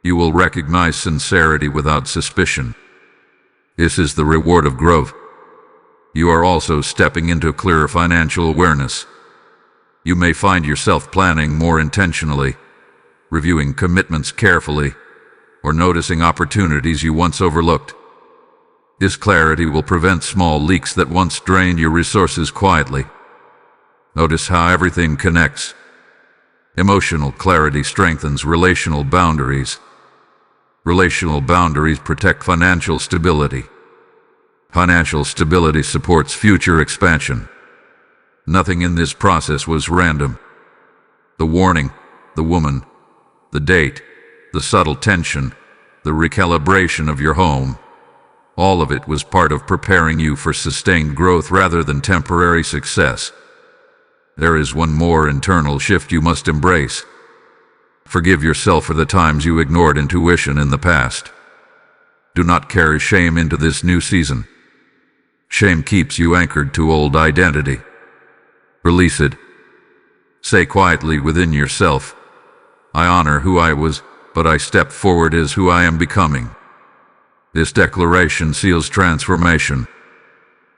You will recognize sincerity without suspicion. This is the reward of growth. You are also stepping into clearer financial awareness. You may find yourself planning more intentionally, reviewing commitments carefully, or noticing opportunities you once overlooked. This clarity will prevent small leaks that once drained your resources quietly. Notice how everything connects. Emotional clarity strengthens relational boundaries. Relational boundaries protect financial stability. Financial stability supports future expansion. Nothing in this process was random. The warning, the woman, the date, the subtle tension, the recalibration of your home, all of it was part of preparing you for sustained growth rather than temporary success. There is one more internal shift you must embrace. Forgive yourself for the times you ignored intuition in the past. Do not carry shame into this new season. Shame keeps you anchored to old identity. Release it. Say quietly within yourself, I honor who I was, but I step forward as who I am becoming. This declaration seals transformation.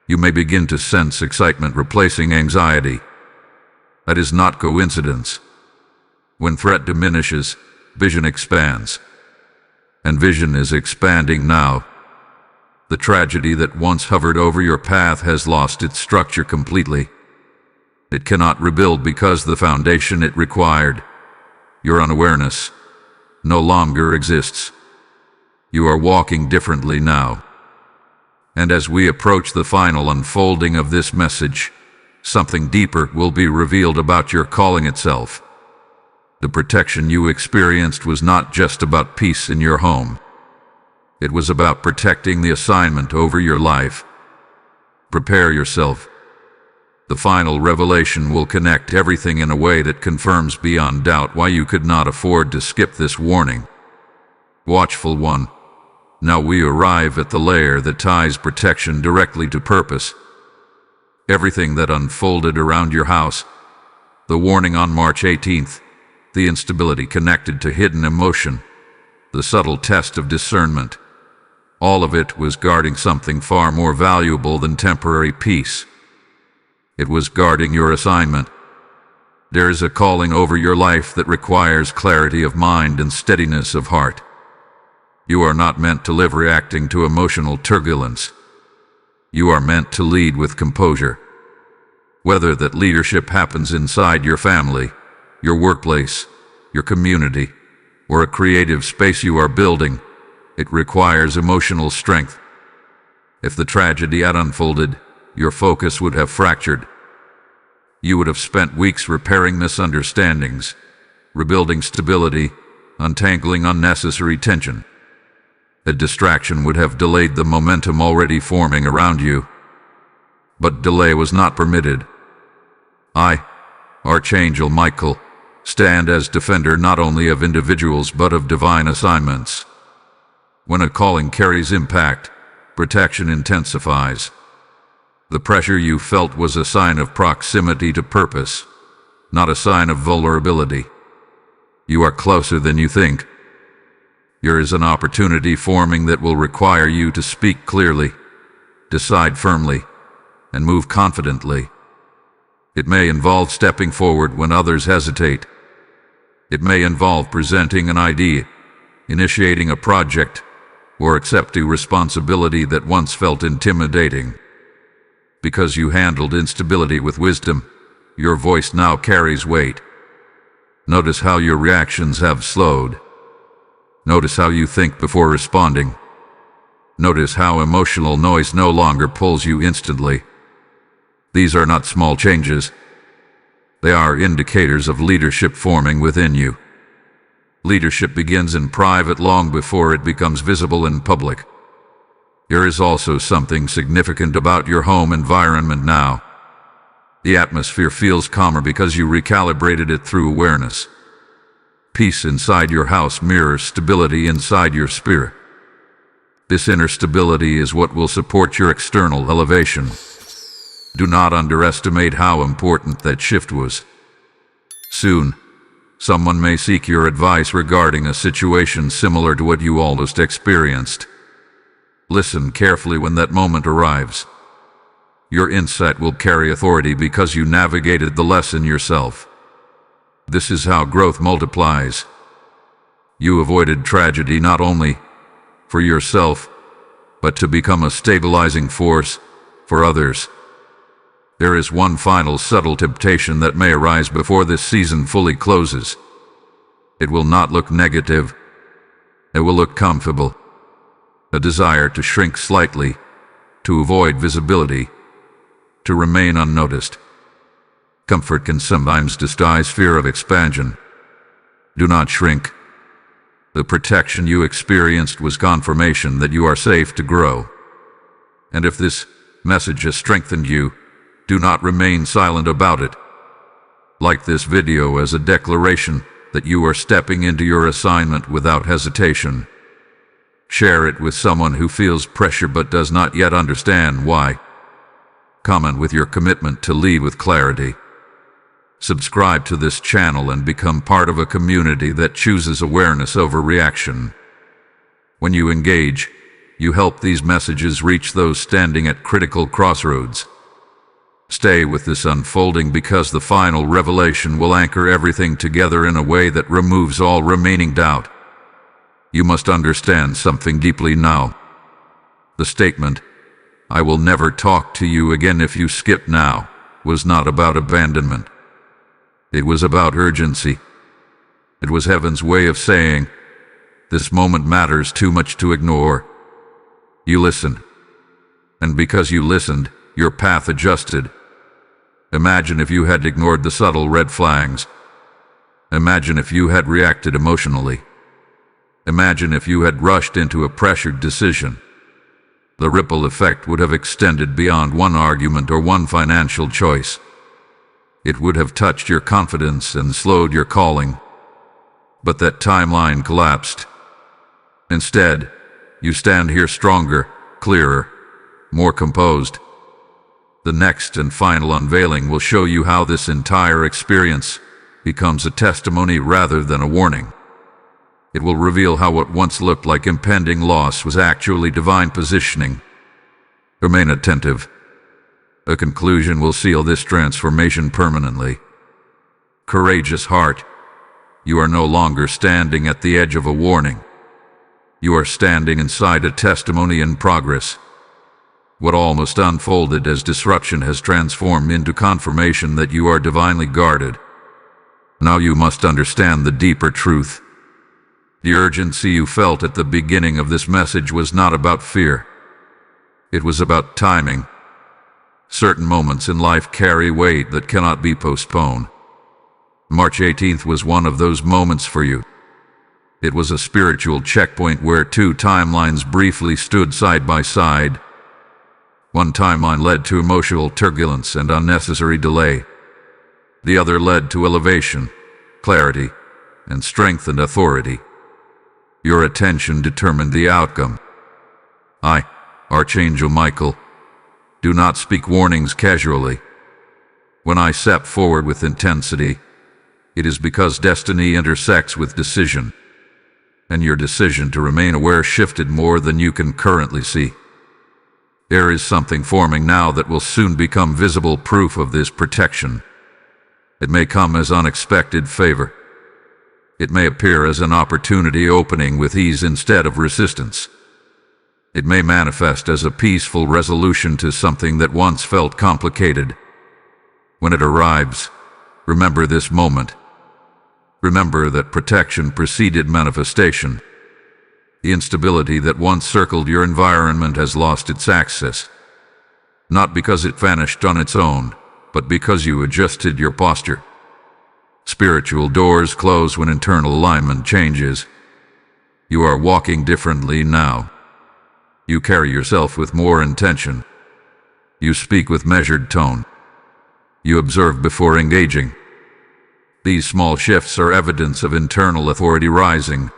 You may begin to sense excitement replacing anxiety. That is not coincidence. When threat diminishes, vision expands. And vision is expanding now. The tragedy that once hovered over your path has lost its structure completely. It cannot rebuild because the foundation it required, your unawareness, no longer exists. You are walking differently now. And as we approach the final unfolding of this message, something deeper will be revealed about your calling itself. The protection you experienced was not just about peace in your home. It was about protecting the assignment over your life. Prepare yourself. The final revelation will connect everything in a way that confirms beyond doubt why you could not afford to skip this warning. Watchful one, now we arrive at the layer that ties protection directly to purpose. Everything that unfolded around your house, the warning on March 18th, the instability connected to hidden emotion, the subtle test of discernment, all of it was guarding something far more valuable than temporary peace. It was guarding your assignment. There is a calling over your life that requires clarity of mind and steadiness of heart. You are not meant to live reacting to emotional turbulence. You are meant to lead with composure. Whether that leadership happens inside your family, your workplace, your community, or a creative space you are building, it requires emotional strength. If the tragedy had unfolded, your focus would have fractured. You would have spent weeks repairing misunderstandings, rebuilding stability, untangling unnecessary tension. A distraction would have delayed the momentum already forming around you. But delay was not permitted. I, Archangel Michael, stand as defender not only of individuals but of divine assignments. When a calling carries impact, protection intensifies. The pressure you felt was a sign of proximity to purpose, not a sign of vulnerability. You are closer than you think. There is an opportunity forming that will require you to speak clearly, decide firmly, and move confidently. It may involve stepping forward when others hesitate. It may involve presenting an idea, initiating a project, or accepting responsibility that once felt intimidating. Because you handled instability with wisdom, your voice now carries weight. Notice how your reactions have slowed. Notice how you think before responding. Notice how emotional noise no longer pulls you instantly. These are not small changes. They are indicators of leadership forming within you. Leadership begins in private long before it becomes visible in public. There is also something significant about your home environment now. The atmosphere feels calmer because you recalibrated it through awareness. Peace inside your house mirrors stability inside your spirit. This inner stability is what will support your external elevation. Do not underestimate how important that shift was. Soon, someone may seek your advice regarding a situation similar to what you almost experienced. Listen carefully when that moment arrives. Your insight will carry authority because you navigated the lesson yourself. This is how growth multiplies. You avoided tragedy not only for yourself, but to become a stabilizing force for others. There is one final subtle temptation that may arise before this season fully closes. It will not look negative. It will look comfortable. A desire to shrink slightly, to avoid visibility, to remain unnoticed. Comfort can sometimes disguise fear of expansion. Do not shrink. The protection you experienced was confirmation that you are safe to grow. And if this message has strengthened you, do not remain silent about it. Like this video as a declaration that you are stepping into your assignment without hesitation. Share it with someone who feels pressure but does not yet understand why. Comment with your commitment to lead with clarity. Subscribe to this channel and become part of a community that chooses awareness over reaction. When you engage, you help these messages reach those standing at critical crossroads. Stay with this unfolding because the final revelation will anchor everything together in a way that removes all remaining doubt. You must understand something deeply now. The statement, "I will never talk to you again if you skip now," was not about abandonment. It was about urgency. It was heaven's way of saying, this moment matters too much to ignore. You listened. And because you listened, your path adjusted. Imagine if you had ignored the subtle red flags. Imagine if you had reacted emotionally. Imagine if you had rushed into a pressured decision. The ripple effect would have extended beyond one argument or one financial choice. It would have touched your confidence and slowed your calling. But that timeline collapsed. Instead, you stand here stronger, clearer, more composed. The next and final unveiling will show you how this entire experience becomes a testimony rather than a warning. It will reveal how what once looked like impending loss was actually divine positioning. Remain attentive. A conclusion will seal this transformation permanently. Courageous heart, you are no longer standing at the edge of a warning. You are standing inside a testimony in progress. What almost unfolded as disruption has transformed into confirmation that you are divinely guarded. Now you must understand the deeper truth. The urgency you felt at the beginning of this message was not about fear. It was about timing. Certain moments in life carry weight that cannot be postponed. March 18th was one of those moments for you. It was a spiritual checkpoint where two timelines briefly stood side by side. One timeline led to emotional turbulence and unnecessary delay. The other led to elevation, clarity, and strength and authority. Your attention determined the outcome. I, Archangel Michael, do not speak warnings casually. When I step forward with intensity, it is because destiny intersects with decision, and your decision to remain aware shifted more than you can currently see. There is something forming now that will soon become visible proof of this protection. It may come as unexpected favor. It may appear as an opportunity opening with ease instead of resistance. It may manifest as a peaceful resolution to something that once felt complicated. When it arrives, remember this moment. Remember that protection preceded manifestation. The instability that once circled your environment has lost its access. Not because it vanished on its own, but because you adjusted your posture. Spiritual doors close when internal alignment changes. You are walking differently now. You carry yourself with more intention. You speak with measured tone. You observe before engaging. These small shifts are evidence of internal authority rising.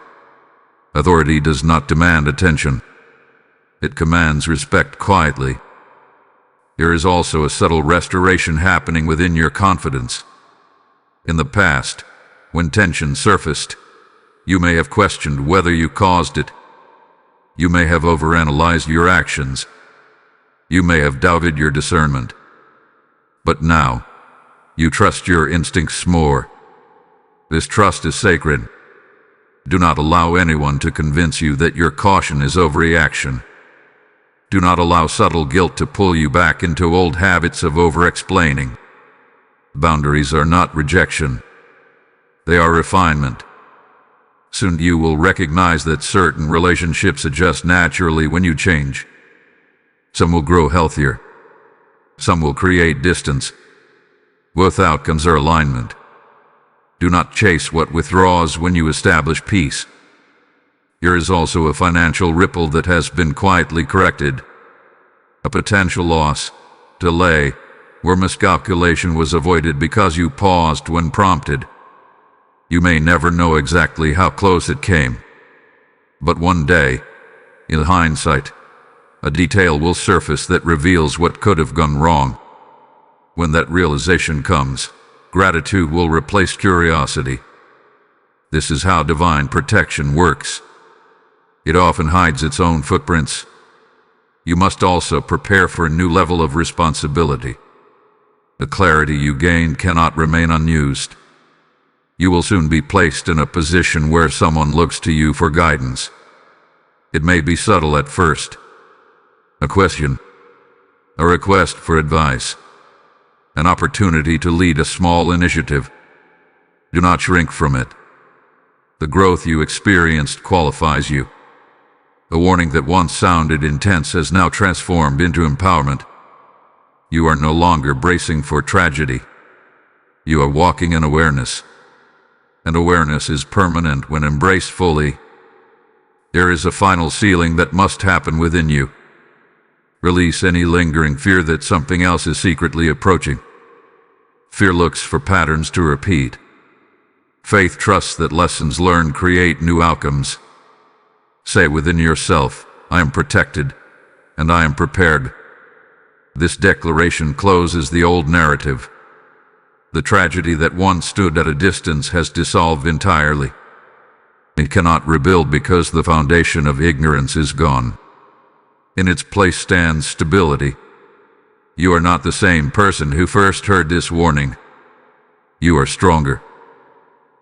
Authority does not demand attention. It commands respect quietly. There is also a subtle restoration happening within your confidence. In the past, when tension surfaced, you may have questioned whether you caused it. You may have overanalyzed your actions. You may have doubted your discernment. But now, you trust your instincts more. This trust is sacred. Do not allow anyone to convince you that your caution is overreaction. Do not allow subtle guilt to pull you back into old habits of over-explaining. Boundaries are not rejection. They are refinement. Soon you will recognize that certain relationships adjust naturally when you change. Some will grow healthier. Some will create distance. Both outcomes are alignment. Do not chase what withdraws when you establish peace. There is also a financial ripple that has been quietly corrected. A potential loss, delay, where miscalculation was avoided because you paused when prompted. You may never know exactly how close it came. But one day, in hindsight, a detail will surface that reveals what could have gone wrong. When that realization comes, gratitude will replace curiosity. This is how divine protection works. It often hides its own footprints. You must also prepare for a new level of responsibility. The clarity you gain cannot remain unused. You will soon be placed in a position where someone looks to you for guidance. It may be subtle at first. A question, a request for advice, an opportunity to lead a small initiative. Do not shrink from it. The growth you experienced qualifies you. A warning that once sounded intense has now transformed into empowerment. You are no longer bracing for tragedy. You are walking in awareness. And awareness is permanent when embraced fully. There is a final sealing that must happen within you. Release any lingering fear that something else is secretly approaching. Fear looks for patterns to repeat. Faith trusts that lessons learned create new outcomes. Say within yourself, I am protected, and I am prepared. This declaration closes the old narrative. The tragedy that once stood at a distance has dissolved entirely. It cannot rebuild because the foundation of ignorance is gone. In its place stands stability. You are not the same person who first heard this warning. You are stronger.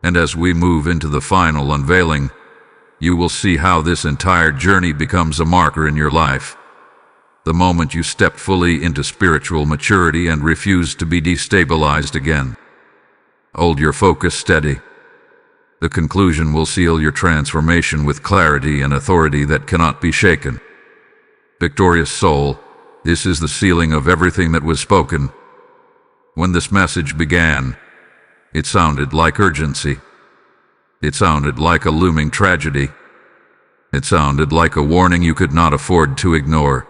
And as we move into the final unveiling, you will see how this entire journey becomes a marker in your life. The moment you step fully into spiritual maturity and refuse to be destabilized again. Hold your focus steady. The conclusion will seal your transformation with clarity and authority that cannot be shaken. Victorious soul, this is the sealing of everything that was spoken. When this message began, it sounded like urgency. It sounded like a looming tragedy. It sounded like a warning you could not afford to ignore.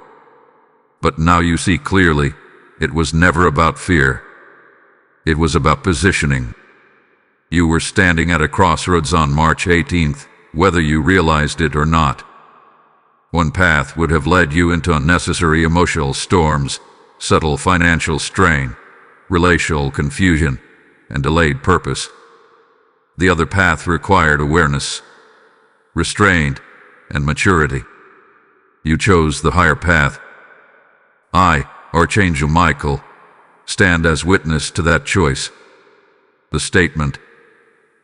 But now you see clearly, it was never about fear. It was about positioning. You were standing at a crossroads on March 18th, whether you realized it or not. One path would have led you into unnecessary emotional storms, subtle financial strain, relational confusion, and delayed purpose. The other path required awareness, restraint, and maturity. You chose the higher path. I, Archangel Michael, stand as witness to that choice. The statement,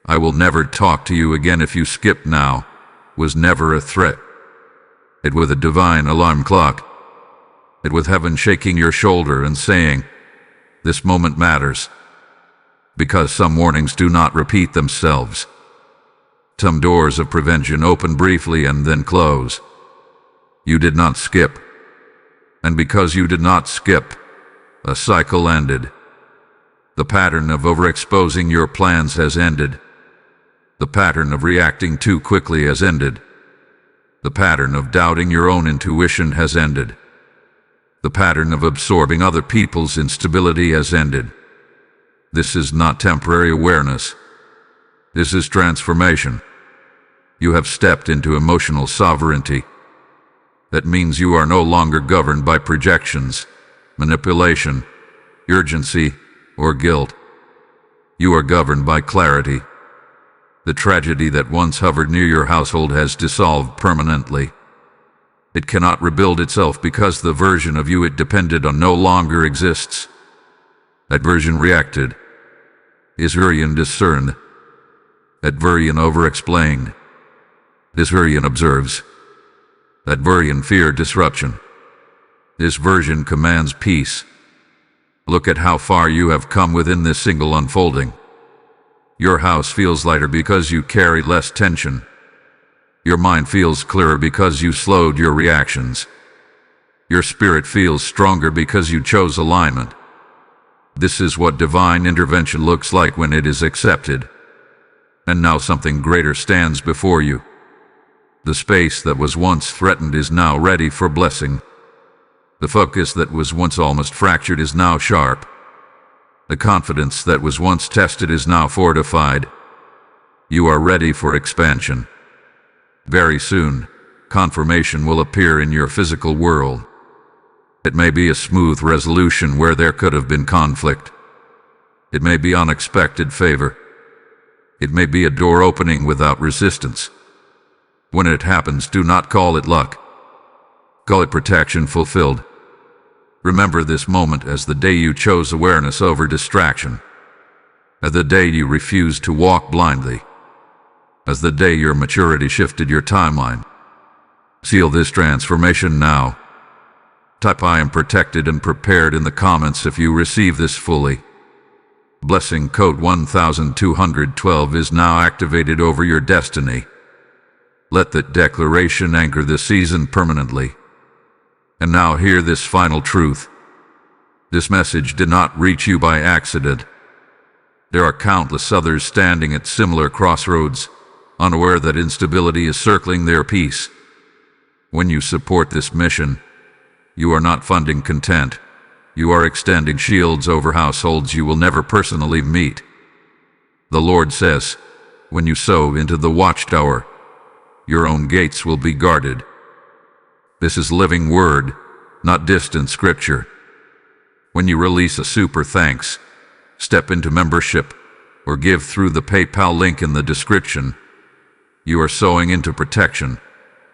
I will never talk to you again if you skip now, was never a threat. It was a divine alarm clock. It was heaven shaking your shoulder and saying, this moment matters. Because some warnings do not repeat themselves. Some doors of prevention open briefly and then close. You did not skip. And because you did not skip, a cycle ended. The pattern of overexposing your plans has ended. The pattern of reacting too quickly has ended. The pattern of doubting your own intuition has ended. The pattern of absorbing other people's instability has ended. This is not temporary awareness. This is transformation. You have stepped into emotional sovereignty. That means you are no longer governed by projections, manipulation, urgency, or guilt. You are governed by clarity. The tragedy that once hovered near your household has dissolved permanently. It cannot rebuild itself because the version of you it depended on no longer exists. That version reacted. This version discerned. That version overexplained. This version observes. That version feared disruption. This version commands peace. Look at how far you have come within this single unfolding. Your house feels lighter because you carry less tension. Your mind feels clearer because you slowed your reactions. Your spirit feels stronger because you chose alignment. This is what divine intervention looks like when it is accepted. And now something greater stands before you. The space that was once threatened is now ready for blessing. The focus that was once almost fractured is now sharp. The confidence that was once tested is now fortified. You are ready for expansion. Very soon, confirmation will appear in your physical world. It may be a smooth resolution where there could have been conflict. It may be unexpected favor. It may be a door opening without resistance. When it happens, do not call it luck. Call it protection fulfilled. Remember this moment as the day you chose awareness over distraction, as the day you refused to walk blindly, as the day your maturity shifted your timeline. Seal this transformation now. Type "I am protected and prepared" in the comments if you receive this fully. Blessing code 1212 is now activated over your destiny. Let that declaration anchor this season permanently. And now hear this final truth. This message did not reach you by accident. There are countless others standing at similar crossroads, unaware that instability is circling their peace. When you support this mission, you are not funding content. You are extending shields over households you will never personally meet. The Lord says, when you sow into the watchtower, your own gates will be guarded. This is living word, not distant scripture. When you release a super thanks, step into membership, or give through the PayPal link in the description, you are sowing into protection,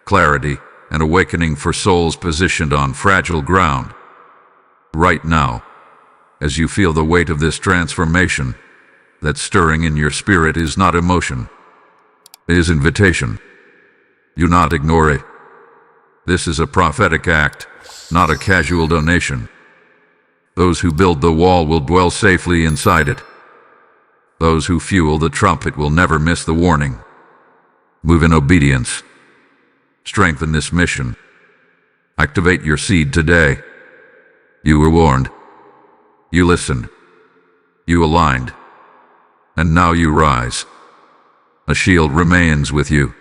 clarity, and awakening for souls positioned on fragile ground. Right now, as you feel the weight of this transformation, that stirring in your spirit is not emotion. It is invitation. Do not ignore it. This is a prophetic act, not a casual donation. Those who build the wall will dwell safely inside it. Those who fuel the trumpet will never miss the warning. Move in obedience. Strengthen this mission. Activate your seed today. You were warned. You listened. You aligned. And now you rise. A shield remains with you.